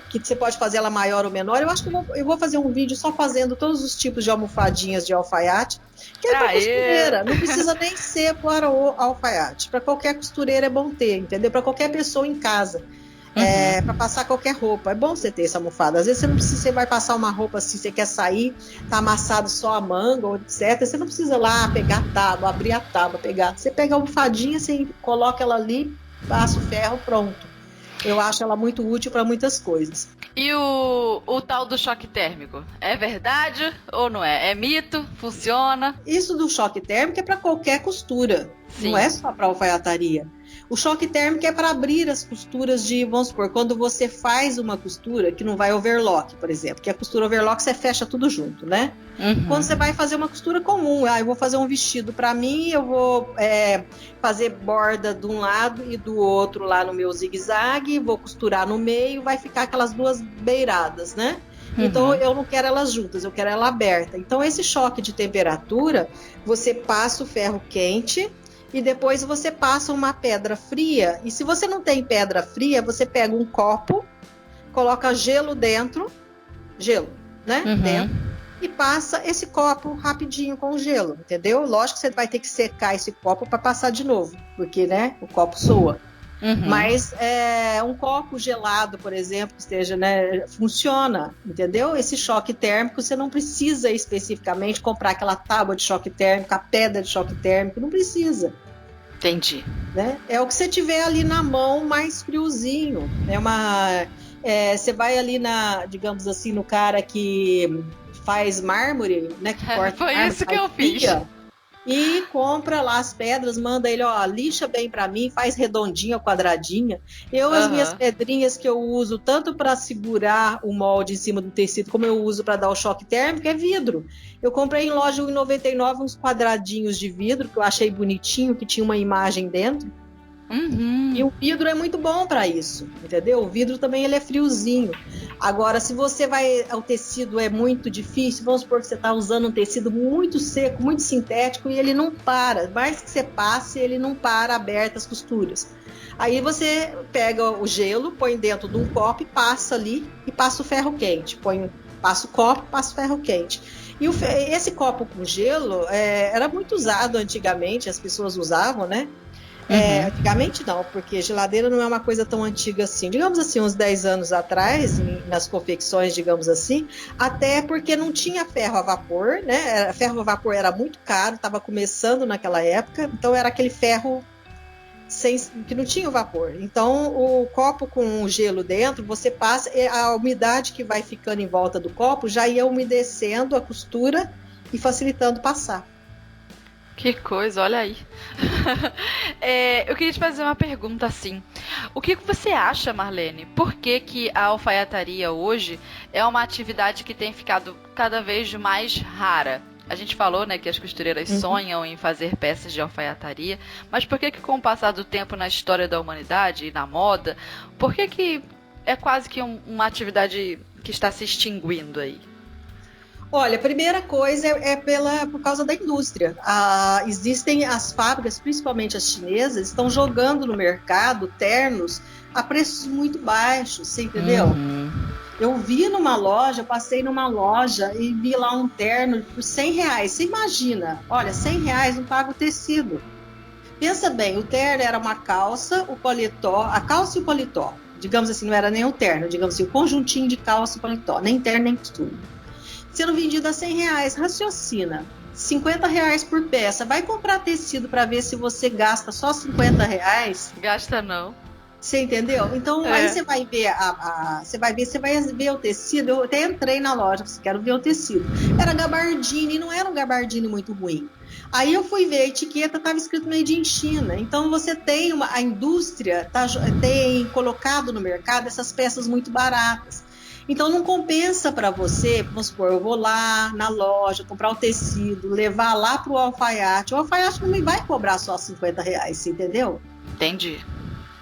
Que você pode fazer ela maior ou menor. Eu acho que eu vou fazer um vídeo só fazendo todos os tipos de almofadinhas de alfaiate, que é para costureira, não precisa nem ser para o alfaiate. Para qualquer costureira é bom ter, entendeu? Para qualquer pessoa em casa. Para passar qualquer roupa, é bom você ter essa almofada. Às vezes você não precisa, você vai passar uma roupa assim, você quer sair, tá amassado só a manga, ou etc. Você não precisa lá pegar a tábua, abrir a tábua, pegar. Você pega a almofadinha, você coloca ela ali, passa o ferro, pronto. Eu acho ela muito útil para muitas coisas. E o tal do choque térmico? É verdade ou não é? É mito? Funciona? Isso do choque térmico é para qualquer costura. Sim. Não é só para alfaiataria. O choque térmico é para abrir as costuras vamos supor, quando você faz uma costura que não vai overlock, por exemplo, que a costura overlock você fecha tudo junto, né? Quando você vai fazer uma costura comum, eu vou fazer um vestido para mim, eu vou fazer borda de um lado e do outro lá no meu zigue-zague, vou costurar no meio, vai ficar aquelas duas beiradas, né? Então eu não quero elas juntas, eu quero ela aberta. Então esse choque de temperatura, você passa o ferro quente e depois você passa uma pedra fria. E se você não tem pedra fria, você pega um copo, coloca gelo dentro, né? Dentro, e passa esse copo rapidinho com gelo, entendeu? Lógico que você vai ter que secar esse copo para passar de novo, porque, né, o copo soa. Mas um copo gelado, por exemplo, que esteja, né, funciona, entendeu? Esse choque térmico, você não precisa especificamente comprar aquela tábua de choque térmico, a pedra de choque térmico, não precisa. Entendi. Né? É o que você tiver ali na mão, mais friozinho. Você vai ali digamos assim, no cara que faz mármore, né? Que corta Foi mármore, isso que eu fiz. E compra lá as pedras, manda ele, ó, lixa bem pra mim, faz redondinha, quadradinha. As minhas pedrinhas que eu uso tanto para segurar o molde em cima do tecido, como eu uso para dar o choque térmico, é vidro. Eu comprei em loja R$ 1,99 uns quadradinhos de vidro, que eu achei bonitinho, que tinha uma imagem dentro. E o vidro é muito bom para isso, entendeu? O vidro também ele é friozinho. Agora, se o tecido é muito difícil, vamos supor que você está usando um tecido muito seco, muito sintético, e ele não para. Mais que você passe, ele não para aberto as costuras. Aí você pega o gelo, põe dentro de um copo e passa ali, e passa o ferro quente. Passa o copo, passa o ferro quente. E esse copo com gelo era muito usado antigamente, as pessoas usavam, né? Antigamente não, porque geladeira não é uma coisa tão antiga assim. Digamos assim, uns 10 anos atrás, nas confecções, digamos assim, até porque não tinha ferro a vapor, né? Ferro a vapor era muito caro, estava começando naquela época, então era aquele ferro que não tinha o vapor. Então, o copo com o gelo dentro, você passa, a umidade que vai ficando em volta do copo já ia umedecendo a costura e facilitando passar. Que coisa, olha aí. Eu queria te fazer uma pergunta assim. O que você acha, Marlene? Por que a alfaiataria hoje é uma atividade que tem ficado cada vez mais rara? A gente falou, né, que as costureiras sonham em fazer peças de alfaiataria, mas por que com o passar do tempo na história da humanidade e na moda, por que é quase que uma atividade que está se extinguindo aí? Olha, a primeira coisa por causa da indústria. Existem as fábricas, principalmente as chinesas, estão jogando no mercado ternos a preços muito baixos, você entendeu? Eu vi numa loja, passei numa loja e vi lá um terno por R$100. Você imagina, olha, R$100 não paga o tecido. Pensa bem, o terno era uma calça, o paletó, a calça e o paletó. Digamos assim, não era nem o terno, digamos assim, o conjuntinho de calça e paletó, nem terno nem costura. Sendo vendido a R$100, raciocina, R$50 por peça. Vai comprar tecido para ver se você gasta só R$50? Gasta não. Você entendeu? Então aí você vai ver você vai ver o tecido. Eu até entrei na loja, quero ver o tecido. Era gabardine, não era um gabardine muito ruim. Aí eu fui ver a etiqueta, estava escrito Made in China. Então você tem a indústria tem colocado no mercado essas peças muito baratas. Então não compensa para você, vamos supor, eu vou lá na loja, comprar o tecido, levar lá para o alfaiate. O alfaiate não me vai cobrar só R$50, você entendeu? Entendi.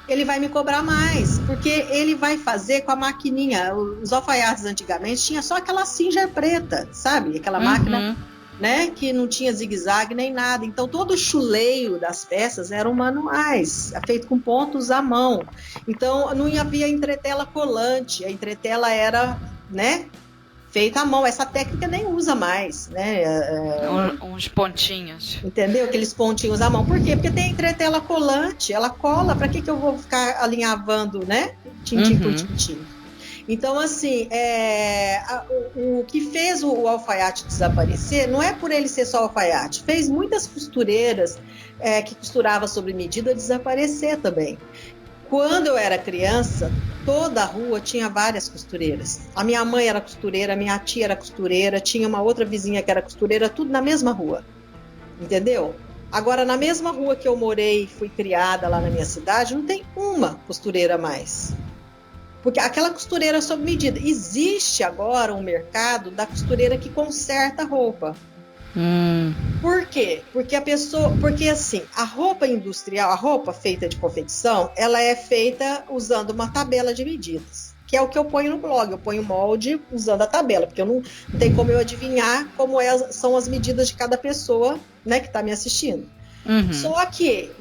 Ele vai me cobrar mais, porque ele vai fazer com a maquininha. Os alfaiates antigamente tinha só aquela Singer preta, sabe? Aquela máquina, né, que não tinha zigue-zague nem nada. Então todo o chuleio das peças eram manuais, feito com pontos à mão. Então não havia entretela colante, a entretela era, né, feita à mão. Essa técnica nem usa mais, né? Uns pontinhos. Entendeu? Aqueles pontinhos à mão. Por quê? Porque tem entretela colante, ela cola. Para que eu vou ficar alinhavando, né? Tintim por tintim. Então, assim, o que fez o alfaiate desaparecer não é por ele ser só alfaiate. Fez muitas costureiras que costuravam sob medida desaparecer também. Quando eu era criança, toda a rua tinha várias costureiras. A minha mãe era costureira, a minha tia era costureira, tinha uma outra vizinha que era costureira, tudo na mesma rua. Entendeu? Agora, na mesma rua que eu morei e fui criada lá na minha cidade, não tem uma costureira mais. Porque aquela costureira sob medida. Existe agora um mercado da costureira que conserta roupa. Por quê? Porque assim, a roupa industrial, a roupa feita de confecção, ela é feita usando uma tabela de medidas, que é o que eu ponho no blog. Eu ponho molde usando a tabela, porque não tem como eu adivinhar como são as medidas de cada pessoa, né, que está me assistindo. Só que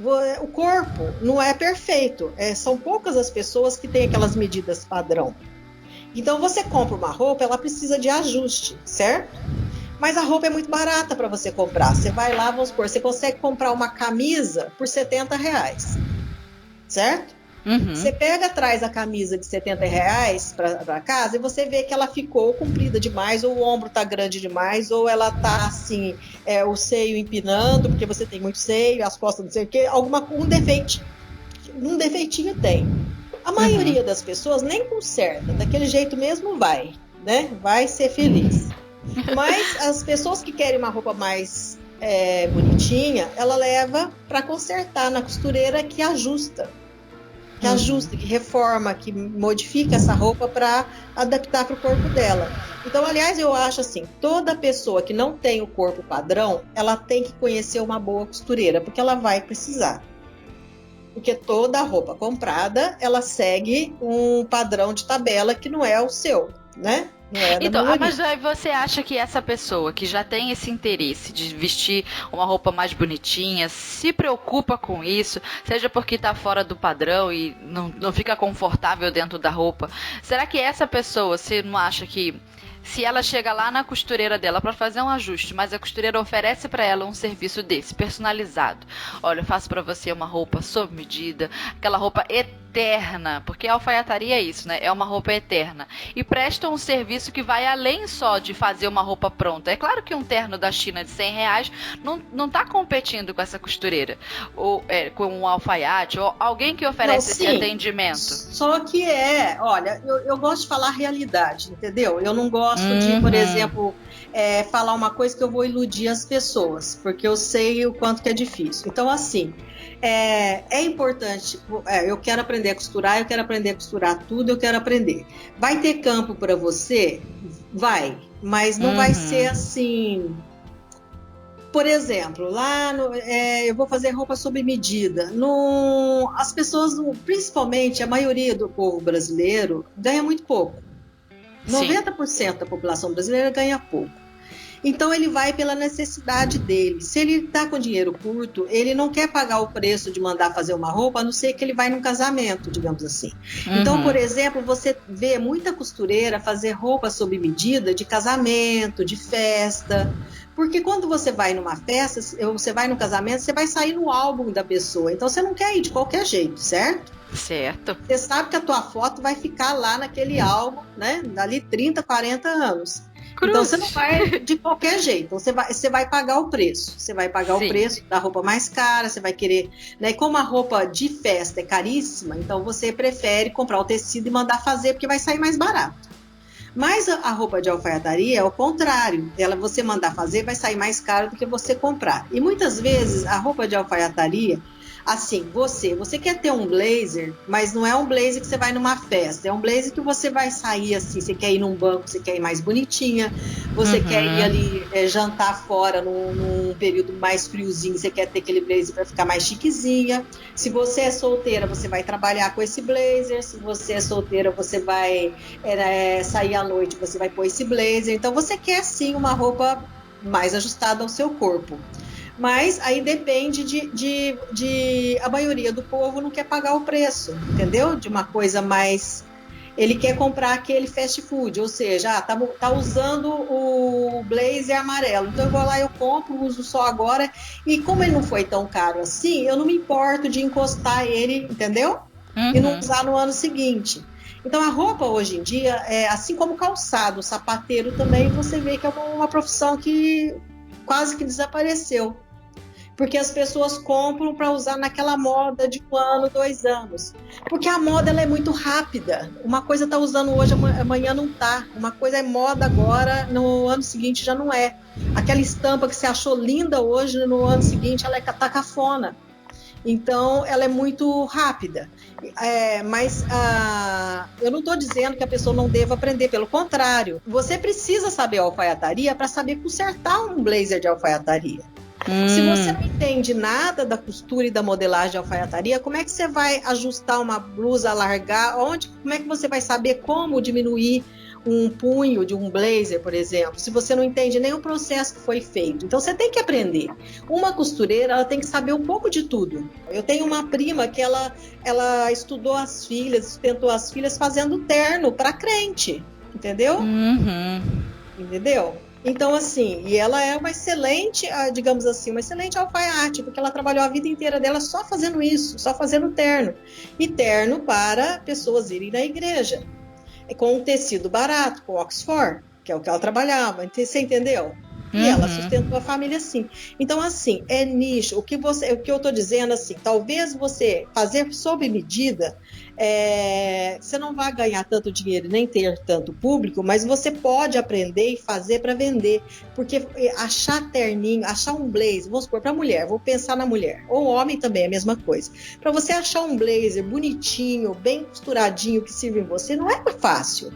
o corpo não é perfeito. São poucas as pessoas que têm aquelas medidas padrão. Então você compra uma roupa, ela precisa de ajuste, certo? Mas a roupa é muito barata para você comprar. Você vai lá, vamos supor, você consegue comprar uma camisa por R$70, certo? Uhum. Você pega, traz a camisa de R$70 para casa e você vê que ela ficou comprida demais, ou o ombro tá grande demais, ou ela tá assim, o seio empinando, porque você tem muito seio, as costas não sei o quê, um defeitinho tem. A maioria das pessoas nem conserta, daquele jeito mesmo vai, né? Vai ser feliz. Mas as pessoas que querem uma roupa mais bonitinha, ela leva para consertar na costureira que ajusta. Que reforma, que modifica essa roupa para adaptar para o corpo dela. Então, aliás, eu acho assim, toda pessoa que não tem o corpo padrão, ela tem que conhecer uma boa costureira, porque ela vai precisar. Porque toda roupa comprada, ela segue um padrão de tabela que não é o seu, né? Então, mas aí você acha que essa pessoa que já tem esse interesse de vestir uma roupa mais bonitinha, se preocupa com isso, seja porque tá fora do padrão e não fica confortável dentro da roupa, será que essa pessoa, você não acha que se ela chega lá na costureira dela para fazer um ajuste, mas a costureira oferece para ela um serviço desse, personalizado. Olha, eu faço para você uma roupa sob medida, aquela roupa eterna, porque a alfaiataria é isso, né? É uma roupa eterna. E presta um serviço que vai além só de fazer uma roupa pronta. É claro que um terno da China de R$100 não tá competindo com essa costureira, ou com um alfaiate, ou alguém que oferece esse atendimento. Só que olha, eu gosto de falar a realidade, entendeu? Eu não gosto de, por exemplo, falar uma coisa que eu vou iludir as pessoas, porque eu sei o quanto que é difícil. Então, assim, é importante, eu quero aprender a costurar, eu quero aprender a costurar tudo, eu quero aprender. Vai ter campo para você? Vai, mas não vai ser assim... Por exemplo, lá eu vou fazer roupa sob medida. As pessoas, principalmente a maioria do povo brasileiro, ganha muito pouco. 90% da população brasileira ganha pouco. Então ele vai pela necessidade dele. Se ele está com dinheiro curto, ele não quer pagar o preço de mandar fazer uma roupa, a não ser que ele vai num casamento, digamos assim. Então, por exemplo, você vê muita costureira fazer roupa sob medida de casamento, de festa. Porque quando você vai numa festa, você vai num casamento, você vai sair no álbum da pessoa. Então você não quer ir de qualquer jeito, certo? Certo. Você sabe que a tua foto vai ficar lá naquele álbum, né? Dali 30, 40 anos. Cruz. Então você não vai de qualquer jeito. Então, você vai pagar o preço. Você vai pagar o preço da roupa mais cara, você vai querer, né? E como a roupa de festa é caríssima, então você prefere comprar o tecido e mandar fazer, porque vai sair mais barato. Mas a roupa de alfaiataria é o contrário. Você mandar fazer vai sair mais caro do que você comprar. E muitas vezes a roupa de alfaiataria, assim, você quer ter um blazer, mas não é um blazer que você vai numa festa. É um blazer que você vai sair assim, você quer ir num banco, você quer ir mais bonitinha, você quer ir ali jantar fora num período mais friozinho, você quer ter aquele blazer para ficar mais chiquezinha. Se você é solteira, você vai trabalhar com esse blazer. Se você é solteira, você vai sair à noite, você vai pôr esse blazer. Então você quer sim uma roupa mais ajustada ao seu corpo. Mas aí depende de a maioria do povo não quer pagar o preço, entendeu? De uma coisa mais... Ele quer comprar aquele fast food, ou seja, tá usando o blazer amarelo. Então eu vou lá, eu compro, uso só agora. E como ele não foi tão caro assim, eu não me importo de encostar ele, entendeu? E não usar no ano seguinte. Então a roupa hoje em dia, assim como o calçado, o sapateiro também, você vê que é uma profissão que quase que desapareceu. Porque as pessoas compram para usar naquela moda de 1 ano, 2 anos. Porque a moda ela é muito rápida. Uma coisa está usando hoje, amanhã não está. Uma coisa é moda agora, no ano seguinte já não é. Aquela estampa que você achou linda hoje, no ano seguinte ela está cafona. Então, ela é muito rápida. Mas eu não estou dizendo que a pessoa não deva aprender, pelo contrário. Você precisa saber alfaiataria para saber consertar um blazer de alfaiataria. Se você não entende nada da costura e da modelagem de alfaiataria, como é que você vai ajustar uma blusa, alargar? Como é que você vai saber como diminuir um punho de um blazer, por exemplo, se você não entende nem o processo que foi feito? Então você tem que aprender. Uma costureira, ela tem que saber um pouco de tudo. Eu tenho uma prima que ela estudou as filhas, sustentou as filhas fazendo terno para crente, entendeu? Entendeu? Então, assim, e ela é uma excelente, digamos assim, uma excelente alfaiate, porque ela trabalhou a vida inteira dela só fazendo isso, só fazendo terno. E terno para pessoas irem na igreja. Com um tecido barato, com Oxford, que é o que ela trabalhava. Você entendeu? E ela sustentou a família assim. Então, assim, é nicho. O que eu estou dizendo, assim, talvez você fazer sob medida, você não vai ganhar tanto dinheiro nem ter tanto público, mas você pode aprender e fazer para vender. Porque achar terninho, achar um blazer, vamos supor, para mulher, vou pensar na mulher, ou homem também é a mesma coisa. Para você achar um blazer bonitinho, bem costuradinho, que sirva em você, não é fácil.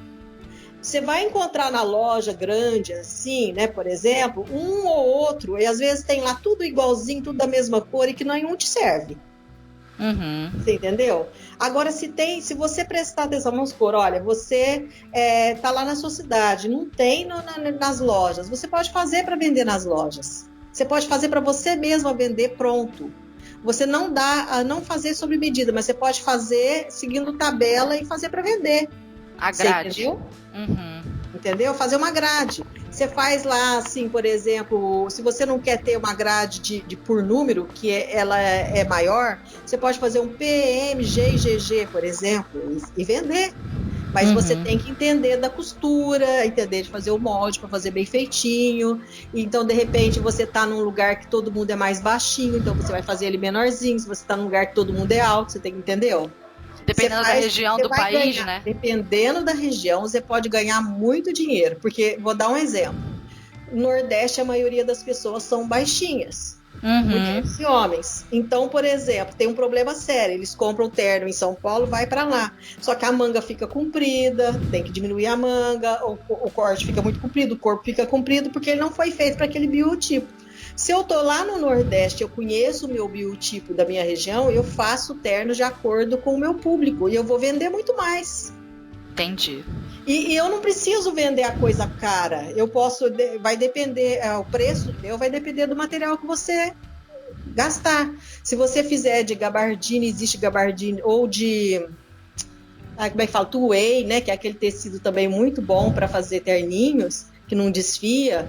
Você vai encontrar na loja grande, assim, né, por exemplo, um ou outro, e às vezes tem lá tudo igualzinho, tudo da mesma cor, e que nenhum te serve. Você entendeu? Agora, se você prestar atenção, vamos supor, olha, você tá lá na sua cidade, não tem nas lojas, você pode fazer para vender nas lojas. Você pode fazer para você mesma vender pronto. Você não fazer sob medida, mas você pode fazer seguindo tabela e fazer para vender. A grade. Você entendeu? Entendeu? Fazer uma grade. Você faz lá, assim, por exemplo, se você não quer ter uma grade de por número, que ela é maior, você pode fazer um PMGGG, por exemplo, e vender. Mas você tem que entender da costura, entender de fazer o molde para fazer bem feitinho. Então, de repente, você está num lugar que todo mundo é mais baixinho, então você vai fazer ele menorzinho. Se você está num lugar que todo mundo é alto, você tem que entender. Dependendo da região do país, né? Dependendo da região, você pode ganhar muito dinheiro. Porque, vou dar um exemplo. No Nordeste, a maioria das pessoas são baixinhas. Mulheres e homens. Então, por exemplo, tem um problema sério. Eles compram terno em São Paulo, vai para lá. Só que a manga fica comprida, tem que diminuir a manga, o corte fica muito comprido, o corpo fica comprido, porque ele não foi feito para aquele biotipo. Se eu tô lá no Nordeste, eu conheço o meu biotipo da minha região, eu faço ternos de acordo com o meu público e eu vou vender muito mais. Entendi. E eu não preciso vender a coisa cara. Eu posso, vai depender, o preço vai depender do material que você gastar. Se você fizer de gabardine, existe gabardine, ou de, como é que fala? Two-way, né? Que é aquele tecido também muito bom para fazer terninhos, que não desfia,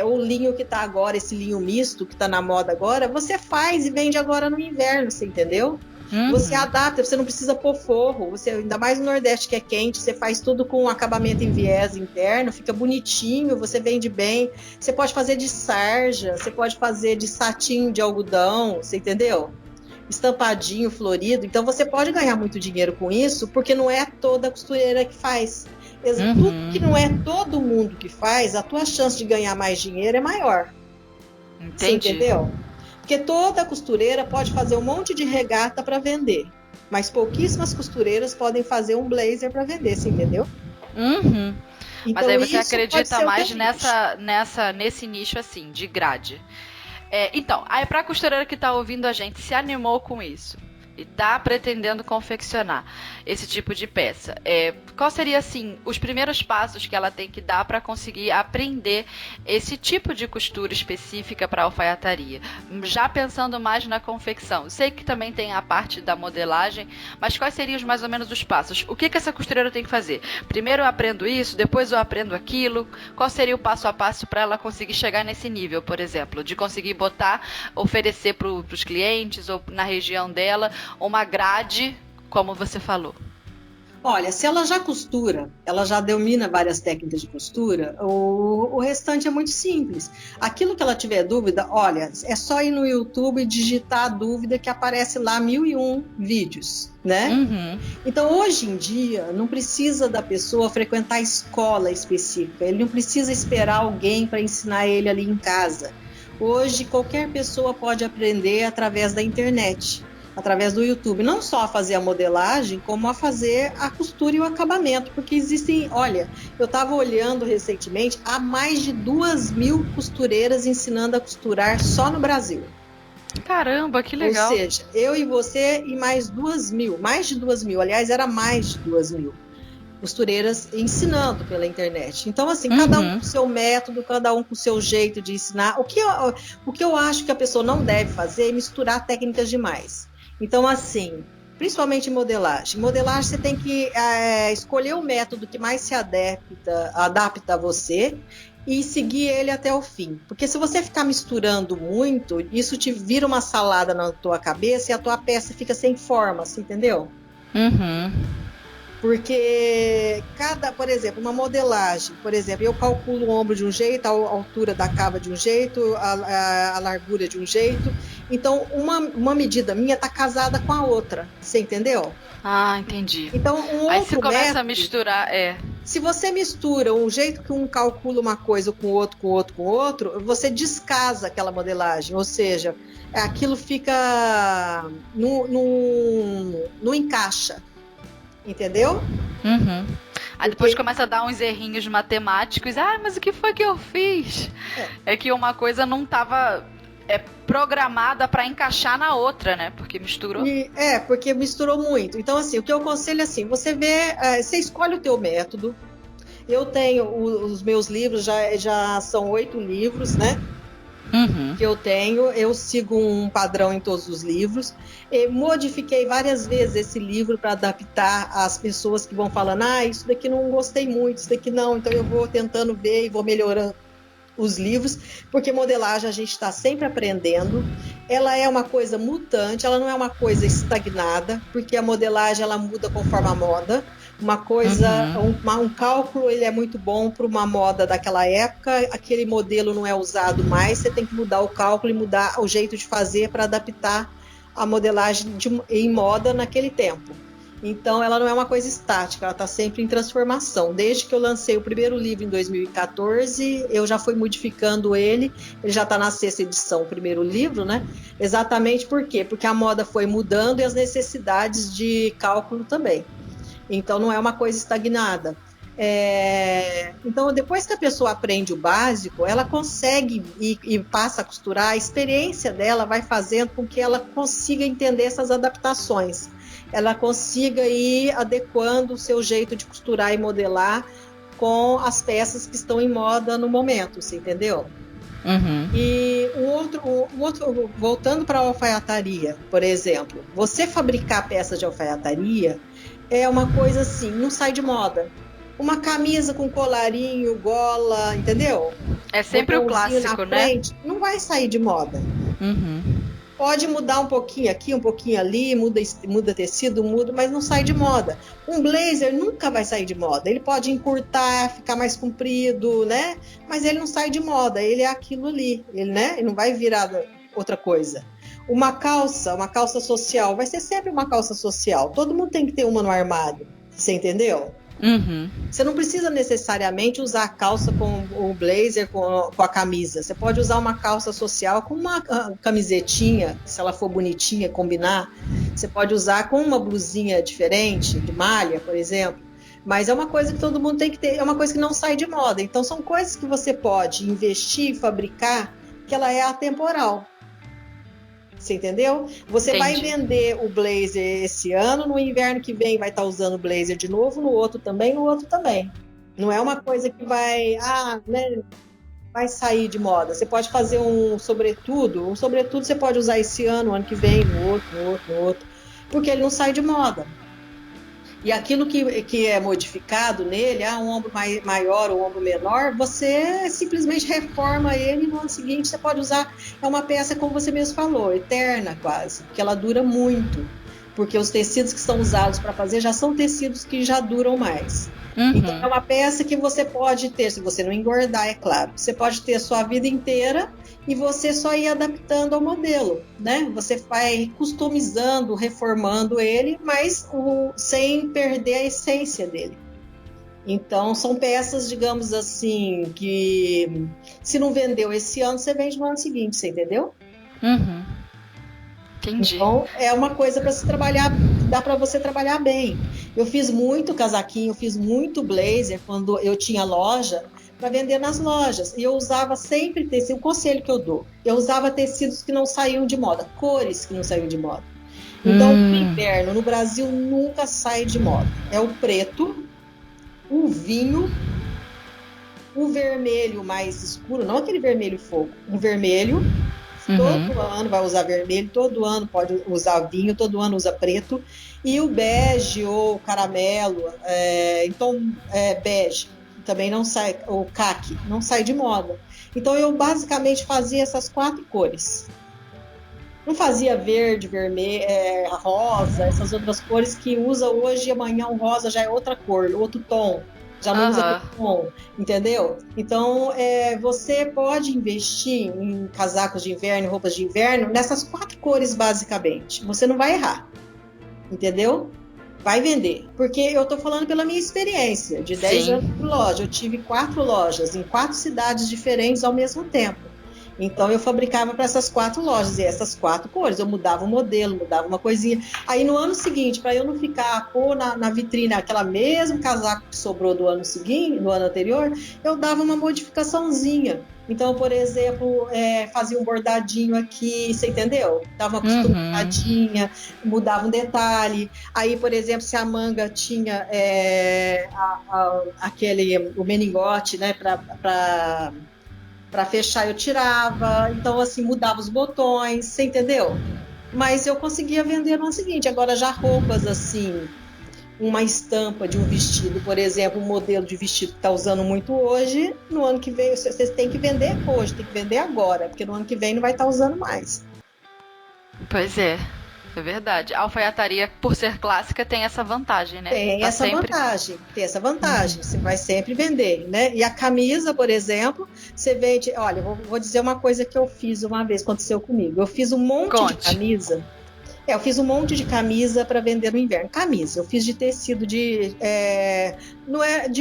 o linho que tá agora, esse linho misto que tá na moda agora, você faz e vende agora no inverno, você entendeu? Você adapta, você não precisa pôr forro, você, ainda mais no Nordeste que é quente, você faz tudo com acabamento em viés interno, fica bonitinho, você vende bem, você pode fazer de sarja, você pode fazer de satim de algodão, você entendeu? Estampadinho, florido, então você pode ganhar muito dinheiro com isso, porque não é toda costureira que faz. Tudo que não é todo mundo que faz, a tua chance de ganhar mais dinheiro é maior. Entendi. Você entendeu? Porque toda costureira pode fazer um monte de regata para vender, mas pouquíssimas costureiras podem fazer um blazer para vender, você entendeu? Então, mas aí você acredita mais nesse nicho assim, de grade. Então, aí pra costureira que tá ouvindo a gente, se animou com isso e tá pretendendo confeccionar esse tipo de peça, qual seria, assim, os primeiros passos que ela tem que dar para conseguir aprender esse tipo de costura específica para alfaiataria? Já pensando mais na confecção, sei que também tem a parte da modelagem, mas quais seriam mais ou menos os passos? O que essa costureira tem que fazer? Primeiro eu aprendo isso, depois eu aprendo aquilo. Qual seria o passo a passo para ela conseguir chegar nesse nível, por exemplo, de conseguir oferecer para os clientes ou na região dela uma grade, como você falou? Olha, se ela já costura, ela já domina várias técnicas de costura, o restante é muito simples. Aquilo que ela tiver dúvida, olha, é só ir no YouTube e digitar a dúvida que aparece lá 1001 vídeos, né? Então, hoje em dia, não precisa da pessoa frequentar escola específica, ele não precisa esperar alguém para ensinar ele ali em casa. Hoje, qualquer pessoa pode aprender através da internet, através do YouTube, não só a fazer a modelagem, como a fazer a costura e o acabamento, porque existem, olha, eu estava olhando recentemente, há mais de 2.000 costureiras ensinando a costurar só no Brasil. Caramba, que legal! Ou seja, eu e você e mais 2.000, mais de 2.000, aliás, era mais de 2.000 costureiras ensinando pela internet. Então, assim, cada um com o seu método, cada um com o seu jeito de ensinar. O que eu acho que a pessoa não deve fazer é misturar técnicas demais. Então, assim, principalmente em modelagem. Modelagem, você tem que escolher o método que mais se adapta a você e seguir ele até o fim. Porque se você ficar misturando muito, isso te vira uma salada na tua cabeça e a tua peça fica sem forma, você entendeu? Uhum. Porque por exemplo, uma modelagem, por exemplo, eu calculo o ombro de um jeito, a altura da cava de um jeito, a largura de um jeito. Então, uma medida minha está casada com a outra, você entendeu? Ah, entendi. Então, Aí você começa a misturar, Se você mistura um jeito que um calcula uma coisa com o outro, você descasa aquela modelagem, ou seja, aquilo fica não encaixa. Entendeu? Uhum. Aí depois começa a dar uns errinhos matemáticos. Mas o que foi que eu fiz? É que uma coisa não estava programada para encaixar na outra, né? Porque misturou. Porque misturou muito. Então, assim, o que eu aconselho é assim, você escolhe o teu método. Eu tenho os meus livros, já são 8 livros, né? Uhum. Que eu tenho, eu sigo um padrão em todos os livros. Modifiquei várias vezes esse livro para adaptar às pessoas que vão falando, isso daqui não gostei muito, isso daqui não, então eu vou tentando ver e vou melhorando os livros, porque modelagem a gente está sempre aprendendo. Ela é uma coisa mutante, ela não é uma coisa estagnada, porque a modelagem ela muda conforme a moda. Uma coisa, um cálculo, ele é muito bom para uma moda daquela época, aquele modelo não é usado mais, você tem que mudar o cálculo e mudar o jeito de fazer para adaptar a modelagem em moda naquele tempo. Então, ela não é uma coisa estática, ela está sempre em transformação. Desde que eu lancei o primeiro livro em 2014, eu já fui modificando ele já está na 6ª edição, o primeiro livro, né? Exatamente por quê? Porque a moda foi mudando e as necessidades de cálculo também. Então, não é uma coisa estagnada. Então, depois que a pessoa aprende o básico, ela consegue e passa a costurar, a experiência dela vai fazendo com que ela consiga entender essas adaptações. Ela consiga ir adequando o seu jeito de costurar e modelar com as peças que estão em moda no momento, você entendeu? Uhum. E um outro, voltando para a alfaiataria, por exemplo, você fabricar peças de alfaiataria é uma coisa assim, não sai de moda. Uma camisa com colarinho, gola, entendeu? É sempre o clássico, né? Frente, não vai sair de moda. Uhum. Pode mudar um pouquinho aqui, um pouquinho ali, muda tecido, mas não sai de moda. Um blazer nunca vai sair de moda. Ele pode encurtar, ficar mais comprido, né? Mas ele não sai de moda, ele é aquilo ali, ele não vai virar outra coisa. Uma calça social, vai ser sempre uma calça social. Todo mundo tem que ter uma no armário, você entendeu? Uhum. Você não precisa necessariamente usar a calça com o blazer, com a camisa. Você pode usar uma calça social com uma camisetinha, se ela for bonitinha, combinar. Você pode usar com uma blusinha diferente, de malha, por exemplo. Mas é uma coisa que todo mundo tem que ter, é uma coisa que não sai de moda. Então são coisas que você pode investir e fabricar, que ela é atemporal. Você entendeu? Você Entendi. Vai vender o blazer esse ano, no inverno que vem vai estar usando o blazer de novo, no outro também. Não é uma coisa que vai sair de moda. Você pode fazer um sobretudo você pode usar esse ano que vem, no outro, porque ele não sai de moda. E aquilo que é modificado nele, um ombro maior ou um ombro menor, você simplesmente reforma ele e no ano seguinte você pode usar. É uma peça, como você mesmo falou, eterna quase, porque ela dura muito. Porque os tecidos que são usados para fazer já são tecidos que já duram mais. Uhum. Então é uma peça que você pode ter, se você não engordar, é claro. Você pode ter a sua vida inteira e você só ir adaptando ao modelo, né? Você vai customizando, reformando ele, mas sem perder a essência dele. Então são peças, digamos assim, que se não vendeu esse ano, você vende no ano seguinte, você entendeu? Uhum. Entendi. Então é uma coisa para se trabalhar, dá para você trabalhar bem. Eu fiz muito casaquinho, eu fiz muito blazer quando eu tinha loja para vender nas lojas. E eu usava sempre tecido, o conselho que eu dou, eu usava tecidos que não saíam de moda, cores que não saíam de moda. Então o inverno no Brasil nunca sai de moda. É o preto, o vinho, o vermelho mais escuro, não aquele vermelho fogo, um vermelho. Todo ano vai usar vermelho, todo ano pode usar vinho, todo ano usa preto. E o bege ou caramelo, então bege. também não sai, o caqui não sai de moda. Então eu basicamente fazia essas 4 cores. Não fazia verde, vermelho, rosa, essas outras cores que usa hoje e amanhã o rosa já é outra cor, outro tom. Já não usa aquele tom, entendeu? Então, você pode investir em casacos de inverno, roupas de inverno, nessas 4 cores, basicamente. Você não vai errar, entendeu? Vai vender. Porque eu tô falando pela minha experiência. De 10 anos de loja, eu tive 4 lojas em 4 cidades diferentes ao mesmo tempo. Então eu fabricava para essas 4 lojas e essas 4 cores. Eu mudava o modelo, mudava uma coisinha. Aí no ano seguinte, para eu não ficar pôr na vitrine aquela mesmo casaco que sobrou do ano seguinte, do ano anterior, eu dava uma modificaçãozinha. Então, por exemplo, fazia um bordadinho aqui, você entendeu? Dava uma costuradinha, mudava um detalhe. Aí, por exemplo, se a manga tinha o meningote, né, para fechar, eu tirava. Então, assim, mudava os botões, você entendeu? Mas eu conseguia vender no ano seguinte. Agora, já roupas assim, uma estampa de um vestido, por exemplo, um modelo de vestido que está usando muito hoje, no ano que vem, você tem que vender hoje, tem que vender agora, porque no ano que vem não vai estar usando mais. Pois é verdade. A alfaiataria, por ser clássica, tem essa vantagem, né? Tem essa vantagem. Você vai sempre vender, né? E a camisa, por exemplo, você vende... Olha, vou dizer uma coisa que eu fiz uma vez, aconteceu comigo. Eu fiz um monte de camisa. Eu fiz um monte de camisa para vender no inverno. Camisa, eu fiz de tecido de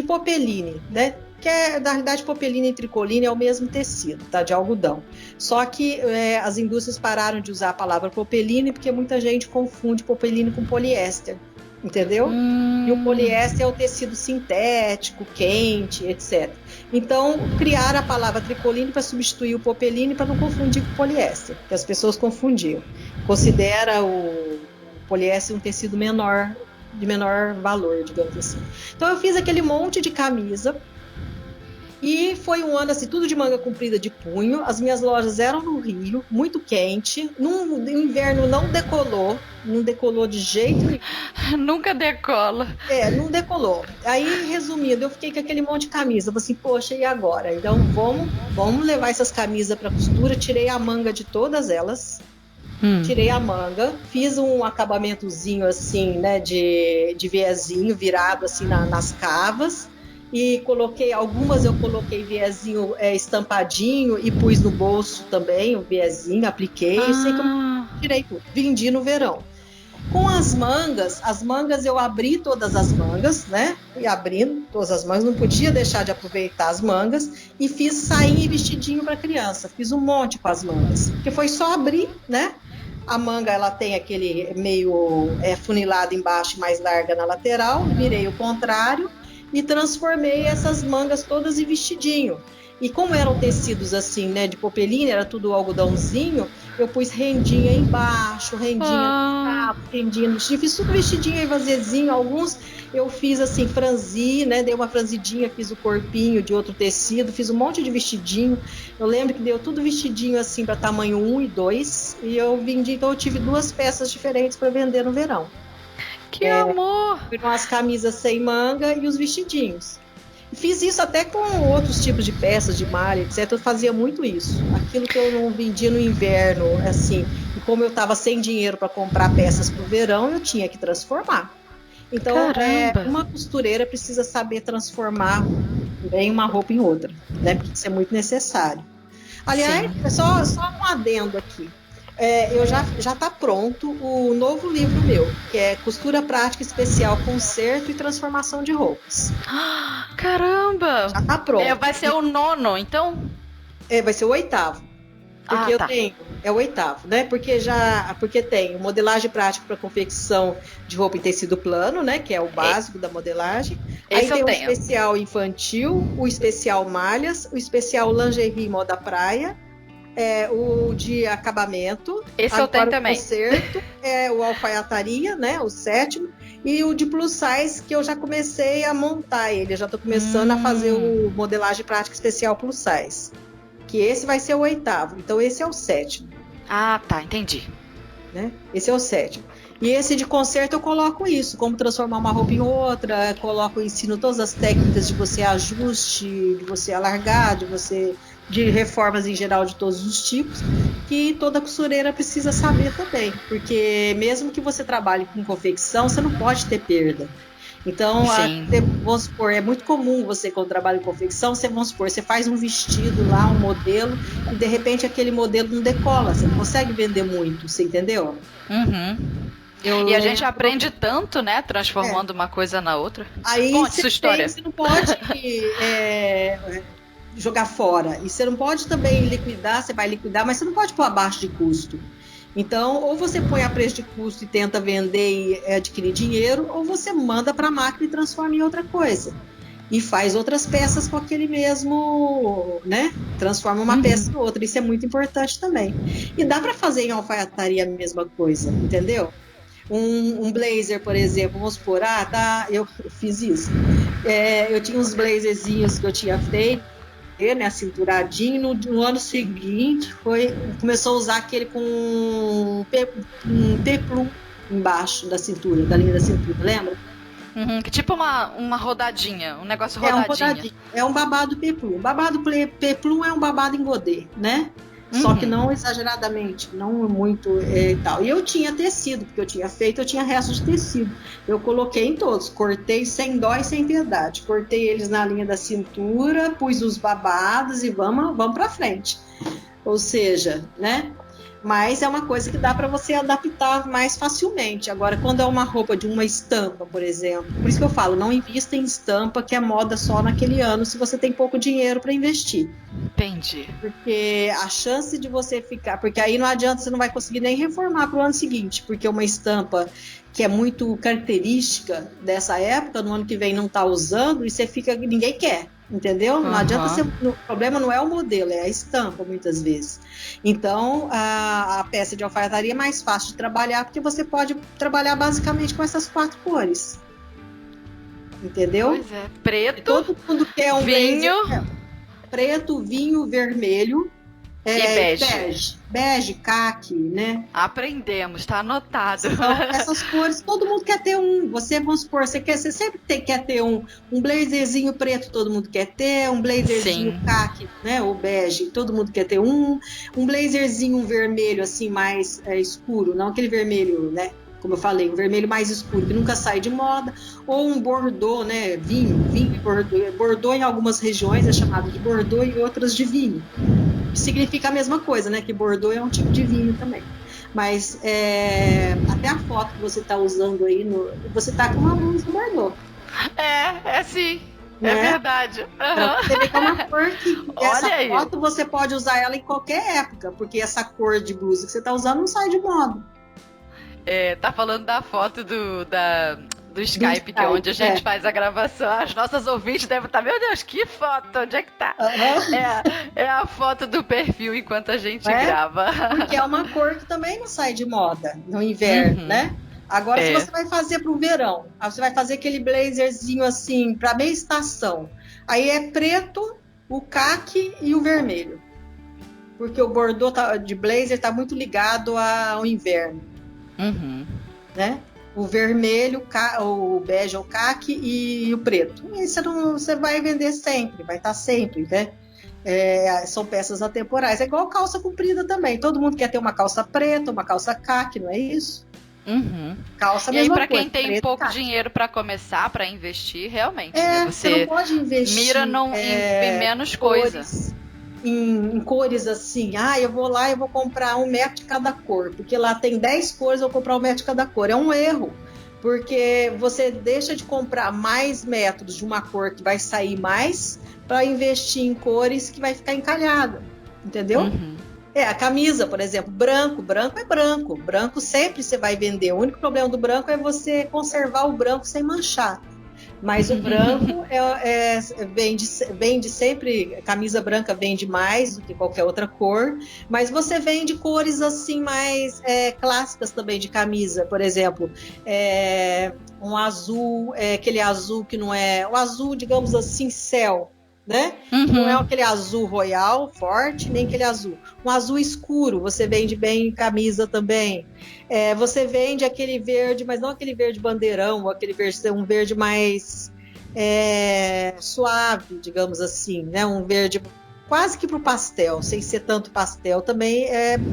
popeline, né? Que na realidade popeline e tricoline é o mesmo tecido, tá? De algodão. Só que as indústrias pararam de usar a palavra popeline porque muita gente confunde popeline com poliéster, entendeu? E o poliéster é o tecido sintético, quente, etc. Então, criaram a palavra tricoline para substituir o popeline para não confundir com o poliéster, que as pessoas confundiam. Considera o poliéster um tecido menor, de menor valor, digamos assim. Então, eu fiz aquele monte de camisa. E foi um ano assim, tudo de manga comprida de punho. As minhas lojas eram no Rio, muito quente. No inverno não decolou de jeito nenhum. Nunca decola. Não decolou. Aí, resumindo, eu fiquei com aquele monte de camisa. Eu falei assim, poxa, e agora? Então, vamos levar essas camisas para costura. Tirei a manga de todas elas. Tirei a manga, fiz um acabamentozinho assim, né, de viezinho virado assim nas cavas. E eu coloquei viezinho estampadinho e pus no bolso também o viezinho, apliquei, sei que eu tirei tudo, vendi no verão. Com as mangas eu abri todas as mangas, né? E abrindo todas as mangas, não podia deixar de aproveitar as mangas e fiz sainha e vestidinho para criança, fiz um monte com as mangas, porque foi só abrir, né? A manga ela tem aquele meio funilado embaixo, mais larga na lateral, virei o contrário. E transformei essas mangas todas em vestidinho. E como eram tecidos assim, né, de popeline, era tudo algodãozinho, eu pus rendinha embaixo, rendinha no cabo, rendinha no vestido, fiz tudo vestidinho aí vazezinho. Alguns eu fiz assim, franzi, né, dei uma franzidinha, fiz o corpinho de outro tecido, fiz um monte de vestidinho. Eu lembro que deu tudo vestidinho assim para tamanho 1 e 2, e eu vendi, então eu tive 2 peças diferentes para vender no verão. Que amor! Viram as camisas sem manga e os vestidinhos. Fiz isso até com outros tipos de peças, de malha, etc. Eu fazia muito isso. Aquilo que eu não vendia no inverno, assim, e como eu estava sem dinheiro para comprar peças para o verão, eu tinha que transformar. Então, uma costureira precisa saber transformar bem uma roupa em outra, né? Porque isso é muito necessário. Aliás, só um adendo aqui. Já está pronto o novo livro meu, que é Costura Prática Especial, Conserto e Transformação de Roupas. Caramba! Já está pronto. Vai ser o 9º, então? Vai ser o 8º. Porque eu tenho... É o 8º, né? Porque tem modelagem prática para confecção de roupa em tecido plano, né? Que é o básico da modelagem. Aí tem o especial infantil, o especial malhas, o especial lingerie moda praia, o de acabamento. Esse eu tenho também. O conserto, o alfaiataria, né? O 7º. E o de plus size, que eu já comecei a montar ele. Eu já estou começando a fazer o modelagem prática especial plus size. Que esse vai ser o 8º. Então esse é o 7º. Ah, tá. Entendi. Né? Esse é o 7º. E esse de conserto eu coloco isso, como transformar uma roupa em outra, ensino todas as técnicas de você ajuste, de você alargar, de reformas em geral de todos os tipos, que toda costureira precisa saber também, porque mesmo que você trabalhe com confecção, você não pode ter perda. Então, vamos supor, é muito comum você, quando trabalha em confecção, você faz um vestido lá, um modelo, e de repente aquele modelo não decola, você não consegue vender muito, você entendeu? E a gente aprende tanto, né, transformando uma coisa na outra. Aí conte sua história. Você não pode jogar fora, e você não pode também liquidar, você vai liquidar, mas você não pode pôr abaixo de custo. Então, ou você põe a preço de custo e tenta vender e adquirir dinheiro, ou você manda para a máquina e transforma em outra coisa. E faz outras peças com aquele mesmo, né? Transforma uma peça em outra. Isso é muito importante também. E dá para fazer em alfaiataria a mesma coisa, entendeu? Um blazer, por exemplo, vamos supor, eu fiz isso. Eu tinha uns blazerzinhos que eu tinha feito, né, cinturadinho, no ano seguinte começou a usar aquele com um peplum embaixo da cintura, da linha da cintura, lembra? Que tipo uma rodadinha, um negócio rodadinha. É um babado peplum. Babado peplum é um babado em godê, né? Só que não exageradamente, não muito e tal. E eu tinha tecido, porque eu tinha resto de tecido. Eu coloquei em todos, cortei sem dó e sem piedade. Cortei eles na linha da cintura, pus os babados e vamos pra frente. Ou seja, né? Mas é uma coisa que dá para você adaptar mais facilmente. Agora, quando é uma roupa de uma estampa, por exemplo, por isso que eu falo, não invista em estampa, que é moda só naquele ano, se você tem pouco dinheiro para investir. Entendi. Porque a chance de você ficar... Porque aí não adianta, você não vai conseguir nem reformar para o ano seguinte, porque uma estampa que é muito característica dessa época, no ano que vem não está usando, e você fica... Ninguém quer. Entendeu? Não adianta ser, o problema não é o modelo, é a estampa, muitas vezes. Então, a peça de alfaiataria é mais fácil de trabalhar, porque você pode trabalhar basicamente com essas 4 cores. Entendeu? Pois é. Preto, e todo mundo quer um vinho, blazer, preto, vinho, vermelho e bege. Bege, caqui, né? Aprendemos, tá anotado. Então, essas cores, todo mundo quer ter um. Vamos supor, você sempre quer ter um blazerzinho preto, todo mundo quer ter, um blazerzinho caqui, né? Ou bege, todo mundo quer ter um blazerzinho vermelho, assim, mais escuro, não aquele vermelho, né? Como eu falei, um vermelho mais escuro, que nunca sai de moda, ou um bordô, né? Vinho e bordô. Bordô em algumas regiões é chamado de bordô e outras de vinho. Significa a mesma coisa, né? Que Bordeaux é um tipo de vinho também. Mas até a foto que você está usando aí, você está com uma blusa Bordeaux. Sim. Né? É verdade. Então, você vê que é uma cor que essa aí. foto você pode usar ela em qualquer época, porque essa cor de blusa que você está usando não sai de moda. Tá falando da foto do Skype, que é onde a gente faz a gravação. As nossas ouvintes devem estar, meu Deus, que foto? Onde é que tá? É a foto do perfil enquanto a gente grava. Porque é uma cor que também não sai de moda no inverno, né? Agora, se você vai fazer pro verão, você vai fazer aquele blazerzinho assim, pra meia estação. Aí é preto, o caqui e o vermelho. Porque o bordô de blazer tá muito ligado ao inverno. Né? O vermelho, o bege, o caqui e o preto. E você vai vender sempre, vai estar sempre, né? São peças atemporais. É igual calça comprida também. Todo mundo quer ter uma calça preta, uma calça caqui, não é isso? Calça e aí, mesma para quem coisa, tem preto, pouco caqui. dinheiro para começar, para investir, realmente, né? Você não pode investir mira em menos coisas. Em cores assim, eu vou lá e vou comprar 1 metro de cada cor, porque lá tem 10 cores, eu vou comprar 1 metro de cada cor. É um erro, porque você deixa de comprar mais metros de uma cor que vai sair mais para investir em cores que vai ficar encalhada, entendeu? A camisa, por exemplo, branco é branco. Branco sempre você vai vender. O único problema do branco é você conservar o branco sem manchar. Mas o branco vende sempre, camisa branca vende mais do que qualquer outra cor, mas você vende cores assim mais clássicas também de camisa, por exemplo, um azul, aquele azul que não é, o azul, digamos assim, céu, né? Não é aquele azul royal forte, nem aquele azul. Um azul escuro, você vende bem camisa também. Você vende aquele verde, mas não aquele verde bandeirão, aquele verde, um verde mais suave, digamos assim, né? Um verde quase que para o pastel, sem ser tanto pastel, também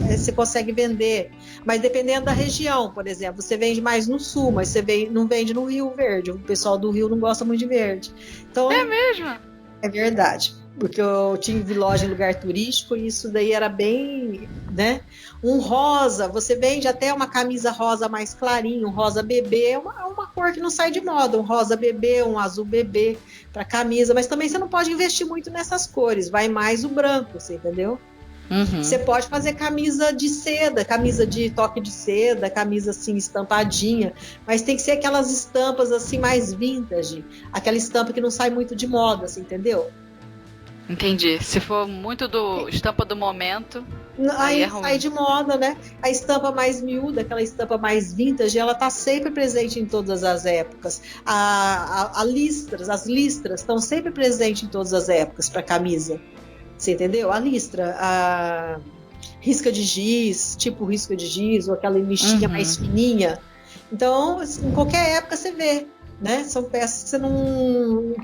você consegue vender. Mas dependendo da região, por exemplo, você vende mais no sul, mas você não vende no Rio verde. O pessoal do Rio não gosta muito de verde. Então, é mesmo? É verdade. Porque eu tive loja em lugar turístico e isso daí era bem, né? Um rosa, você vende até uma camisa rosa mais clarinho, um rosa bebê, é uma cor que não sai de moda, um rosa bebê, um azul bebê para camisa, mas também você não pode investir muito nessas cores, vai mais o branco, você entendeu? Você pode fazer camisa de seda, camisa de toque de seda, camisa assim estampadinha, mas tem que ser aquelas estampas assim mais vintage, aquela estampa que não sai muito de moda, assim, entendeu? Entendi. Se for muito do estampa do momento, aí é ruim. Sai de moda, né? A estampa mais miúda, aquela estampa mais vintage, ela tá sempre presente em todas as épocas. As listras estão sempre presentes em todas as épocas para camisa. Você entendeu? A listra, a risca de giz, tipo risca de giz, ou aquela listinha mais fininha. Então, em qualquer época você vê, né? São peças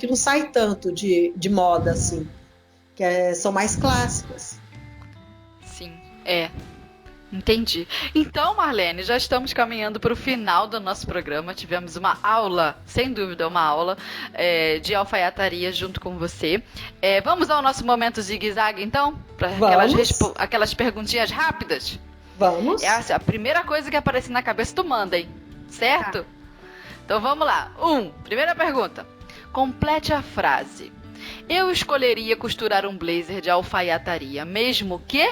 que não sai tanto de moda, assim. São mais clássicas. Sim, entendi. Então, Marlene, já estamos caminhando para o final do nosso programa. Tivemos uma aula, sem dúvida, uma aula de alfaiataria junto com você. Vamos ao nosso momento zigue-zague, então? Para aquelas perguntinhas rápidas? Vamos. A primeira coisa que aparecer na cabeça, tu manda, hein? Certo? Então, vamos lá. Primeira pergunta. Complete a frase. Eu escolheria costurar um blazer de alfaiataria, mesmo que...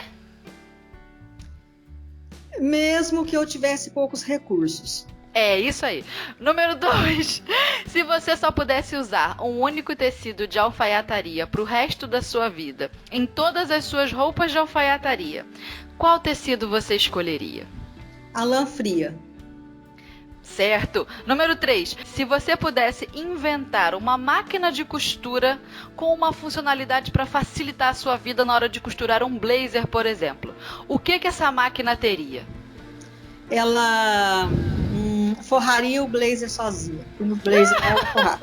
Mesmo que eu tivesse poucos recursos. É isso aí. Número 2. Se você só pudesse usar um único tecido de alfaiataria pro resto da sua vida, em todas as suas roupas de alfaiataria, qual tecido você escolheria? A lã fria. Certo. Número 3. Se você pudesse inventar uma máquina de costura com uma funcionalidade para facilitar a sua vida na hora de costurar um blazer, por exemplo, o que essa máquina teria? Ela forraria o blazer sozinha. No blazer ela forrar.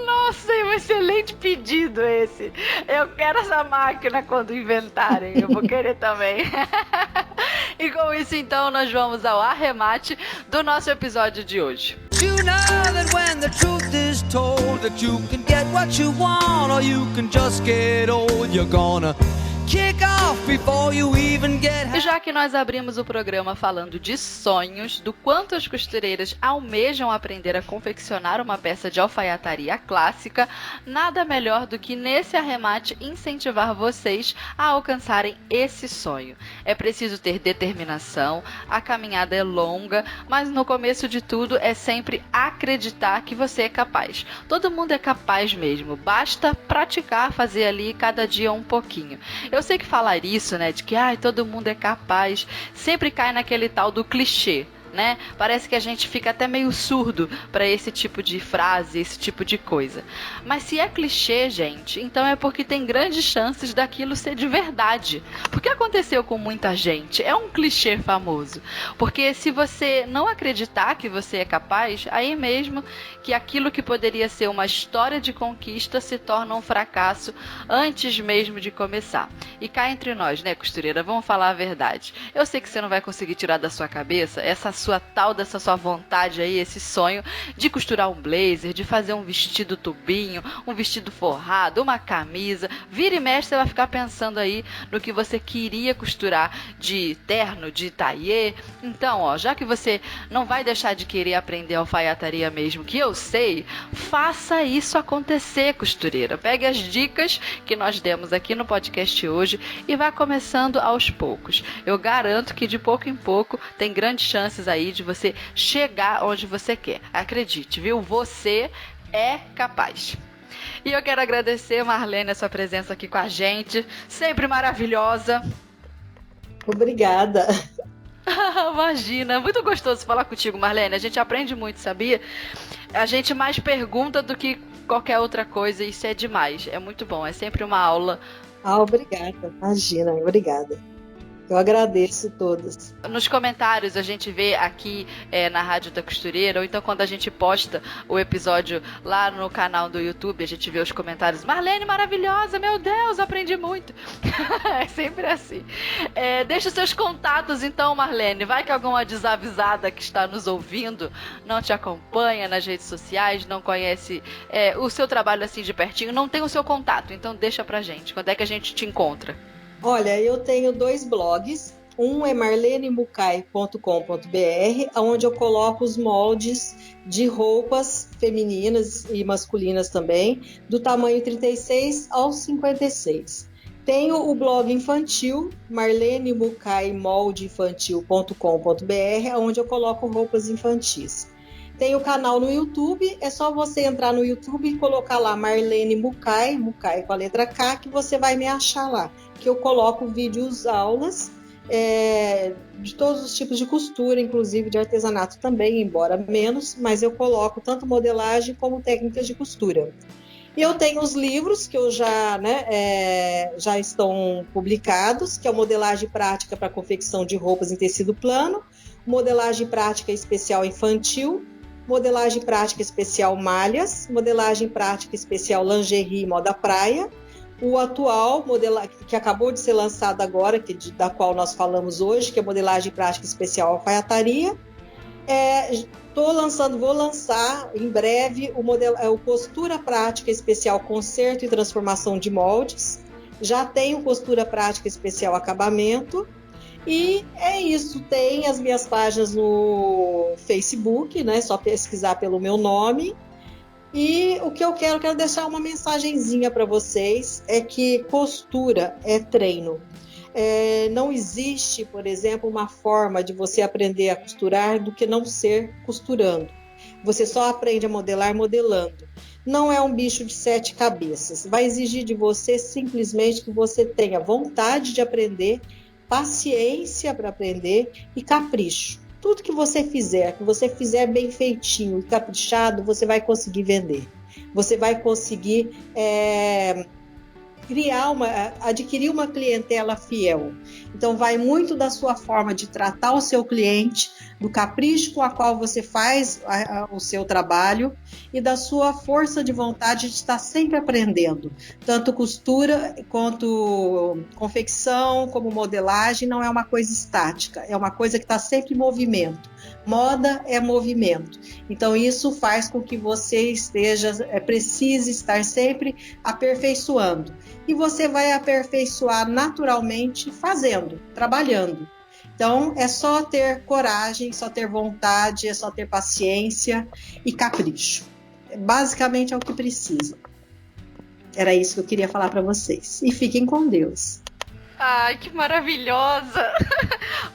Nossa, é um excelente pedido esse. Eu quero essa máquina quando inventarem. Eu vou querer também. E com isso, então, nós vamos ao arremate do nosso episódio de hoje. You know that when the truth is told that you can get what you want or you can just get old, you're gonna kick off before you even get high. E já que nós abrimos o programa falando de sonhos, do quanto as costureiras almejam aprender a confeccionar uma peça de alfaiataria clássica, nada melhor do que nesse arremate incentivar vocês a alcançarem esse sonho. É preciso ter determinação, a caminhada é longa, mas no começo de tudo é sempre acreditar que você é capaz. Todo mundo é capaz mesmo, basta praticar, fazer ali cada dia um pouquinho. Eu sei que falar isso, né, de que todo mundo é capaz, sempre cai naquele tal do clichê, né? Parece que a gente fica até meio surdo para esse tipo de frase, esse tipo de coisa. Mas se é clichê, gente, então é porque tem grandes chances daquilo ser de verdade. Porque aconteceu com muita gente, é um clichê famoso. Porque se você não acreditar que você é capaz, aí mesmo que aquilo que poderia ser uma história de conquista se torna um fracasso antes mesmo de começar. E cá entre nós, né, costureira, vamos falar a verdade. Eu sei que você não vai conseguir tirar da sua cabeça dessa sua vontade aí, esse sonho de costurar um blazer, de fazer um vestido tubinho, um vestido forrado, uma camisa. Vira e mexe, você vai ficar pensando aí no que você queria costurar de terno, de taillé. Então, já que você não vai deixar de querer aprender alfaiataria mesmo, que eu sei, faça isso acontecer, costureira. Pegue as dicas que nós demos aqui no podcast hoje e vá começando aos poucos. Eu garanto que de pouco em pouco tem grandes chances aí de você chegar onde você quer. Acredite, viu? Você é capaz. E eu quero agradecer, Marlene, a sua presença aqui com a gente. Sempre maravilhosa. Obrigada. Imagina, muito gostoso falar contigo, Marlene. A gente aprende muito, sabia? A gente mais pergunta do que qualquer outra coisa, isso é demais, é muito bom, é sempre uma aula. Obrigada, imagina, obrigada. Eu agradeço todas. Nos comentários a gente vê aqui na Rádio da Costureira, ou então quando a gente posta o episódio lá no canal do YouTube, a gente vê os comentários: Marlene maravilhosa, meu Deus, aprendi muito. É sempre assim. Deixa os seus contatos então, Marlene. Vai que alguma desavisada que está nos ouvindo não te acompanha nas redes sociais, não conhece o seu trabalho assim de pertinho, não tem o seu contato, então deixa pra gente. Quando é que a gente te encontra? Olha, eu tenho 2 blogs. Um é marlenemucay.com.br, onde eu coloco os moldes de roupas femininas e masculinas também, do tamanho 36 ao 56. Tenho o blog infantil, marlenemucaymoldeInfantil.com.br, onde eu coloco roupas infantis. Tem o canal no YouTube, é só você entrar no YouTube e colocar lá Marlene Mucay, Mucay com a letra K, que você vai me achar lá. Que eu coloco vídeos, aulas de todos os tipos de costura, inclusive de artesanato também, embora menos, mas eu coloco tanto modelagem como técnicas de costura. E eu tenho os livros que eu já estão publicados, que é o Modelagem Prática para Confecção de Roupas em Tecido Plano, Modelagem Prática Especial Infantil, Modelagem Prática Especial Malhas, Modelagem Prática Especial Lingerie e Moda Praia, o atual, que acabou de ser lançado agora, da qual nós falamos hoje, que é Modelagem Prática Especial Alfaiataria. Vou lançar em breve o Costura Prática Especial Conserto e Transformação de Moldes. Já tenho Costura Prática Especial Acabamento. E é isso, tem as minhas páginas no Facebook, né? Só pesquisar pelo meu nome. E o que eu quero deixar uma mensagenzinha para vocês, é que costura é treino. Não existe, por exemplo, uma forma de você aprender a costurar do que não ser costurando. Você só aprende a modelar modelando. Não é um bicho de 7 cabeças. Vai exigir de você simplesmente que você tenha vontade de aprender, paciência para aprender e capricho. Tudo que você fizer bem feitinho e caprichado, você vai conseguir vender. Você vai conseguir adquirir uma clientela fiel. Então vai muito da sua forma de tratar o seu cliente, do capricho com a qual você faz o seu trabalho e da sua força de vontade de estar sempre aprendendo. Tanto costura quanto confecção, como modelagem, não é uma coisa estática, é uma coisa que está sempre em movimento. Moda é movimento. Então isso faz com que você precise estar sempre aperfeiçoando. E você vai aperfeiçoar naturalmente fazendo, trabalhando. Então é só ter coragem, só ter vontade, é só ter paciência e capricho. Basicamente é o que precisa. Era isso que eu queria falar para vocês. E fiquem com Deus. Ai, que maravilhosa!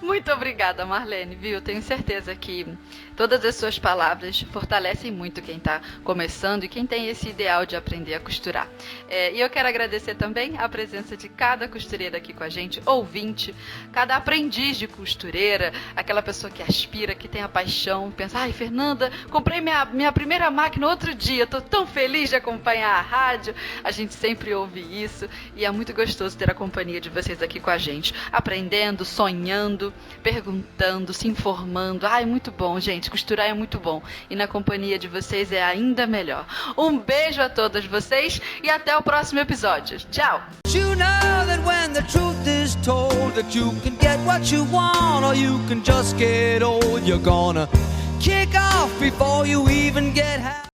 Muito obrigada, Marlene, viu? Tenho certeza que todas as suas palavras fortalecem muito quem está começando e quem tem esse ideal de aprender a costurar. E eu quero agradecer também a presença de cada costureira aqui com a gente, ouvinte, cada aprendiz de costureira, aquela pessoa que aspira, que tem a paixão, pensa: ai, Fernanda, comprei minha primeira máquina outro dia, estou tão feliz de acompanhar a rádio. A gente sempre ouve isso e é muito gostoso ter a companhia de vocês aqui com a gente, aprendendo, sonhando, perguntando, se informando. Ai, muito bom, gente, costurar é muito bom e na companhia de vocês é ainda melhor. Um beijo a todas vocês e até o próximo episódio. Tchau! You know that when the truth is told that you can get what you want or you can just get old, you're gonna kick off before you even get half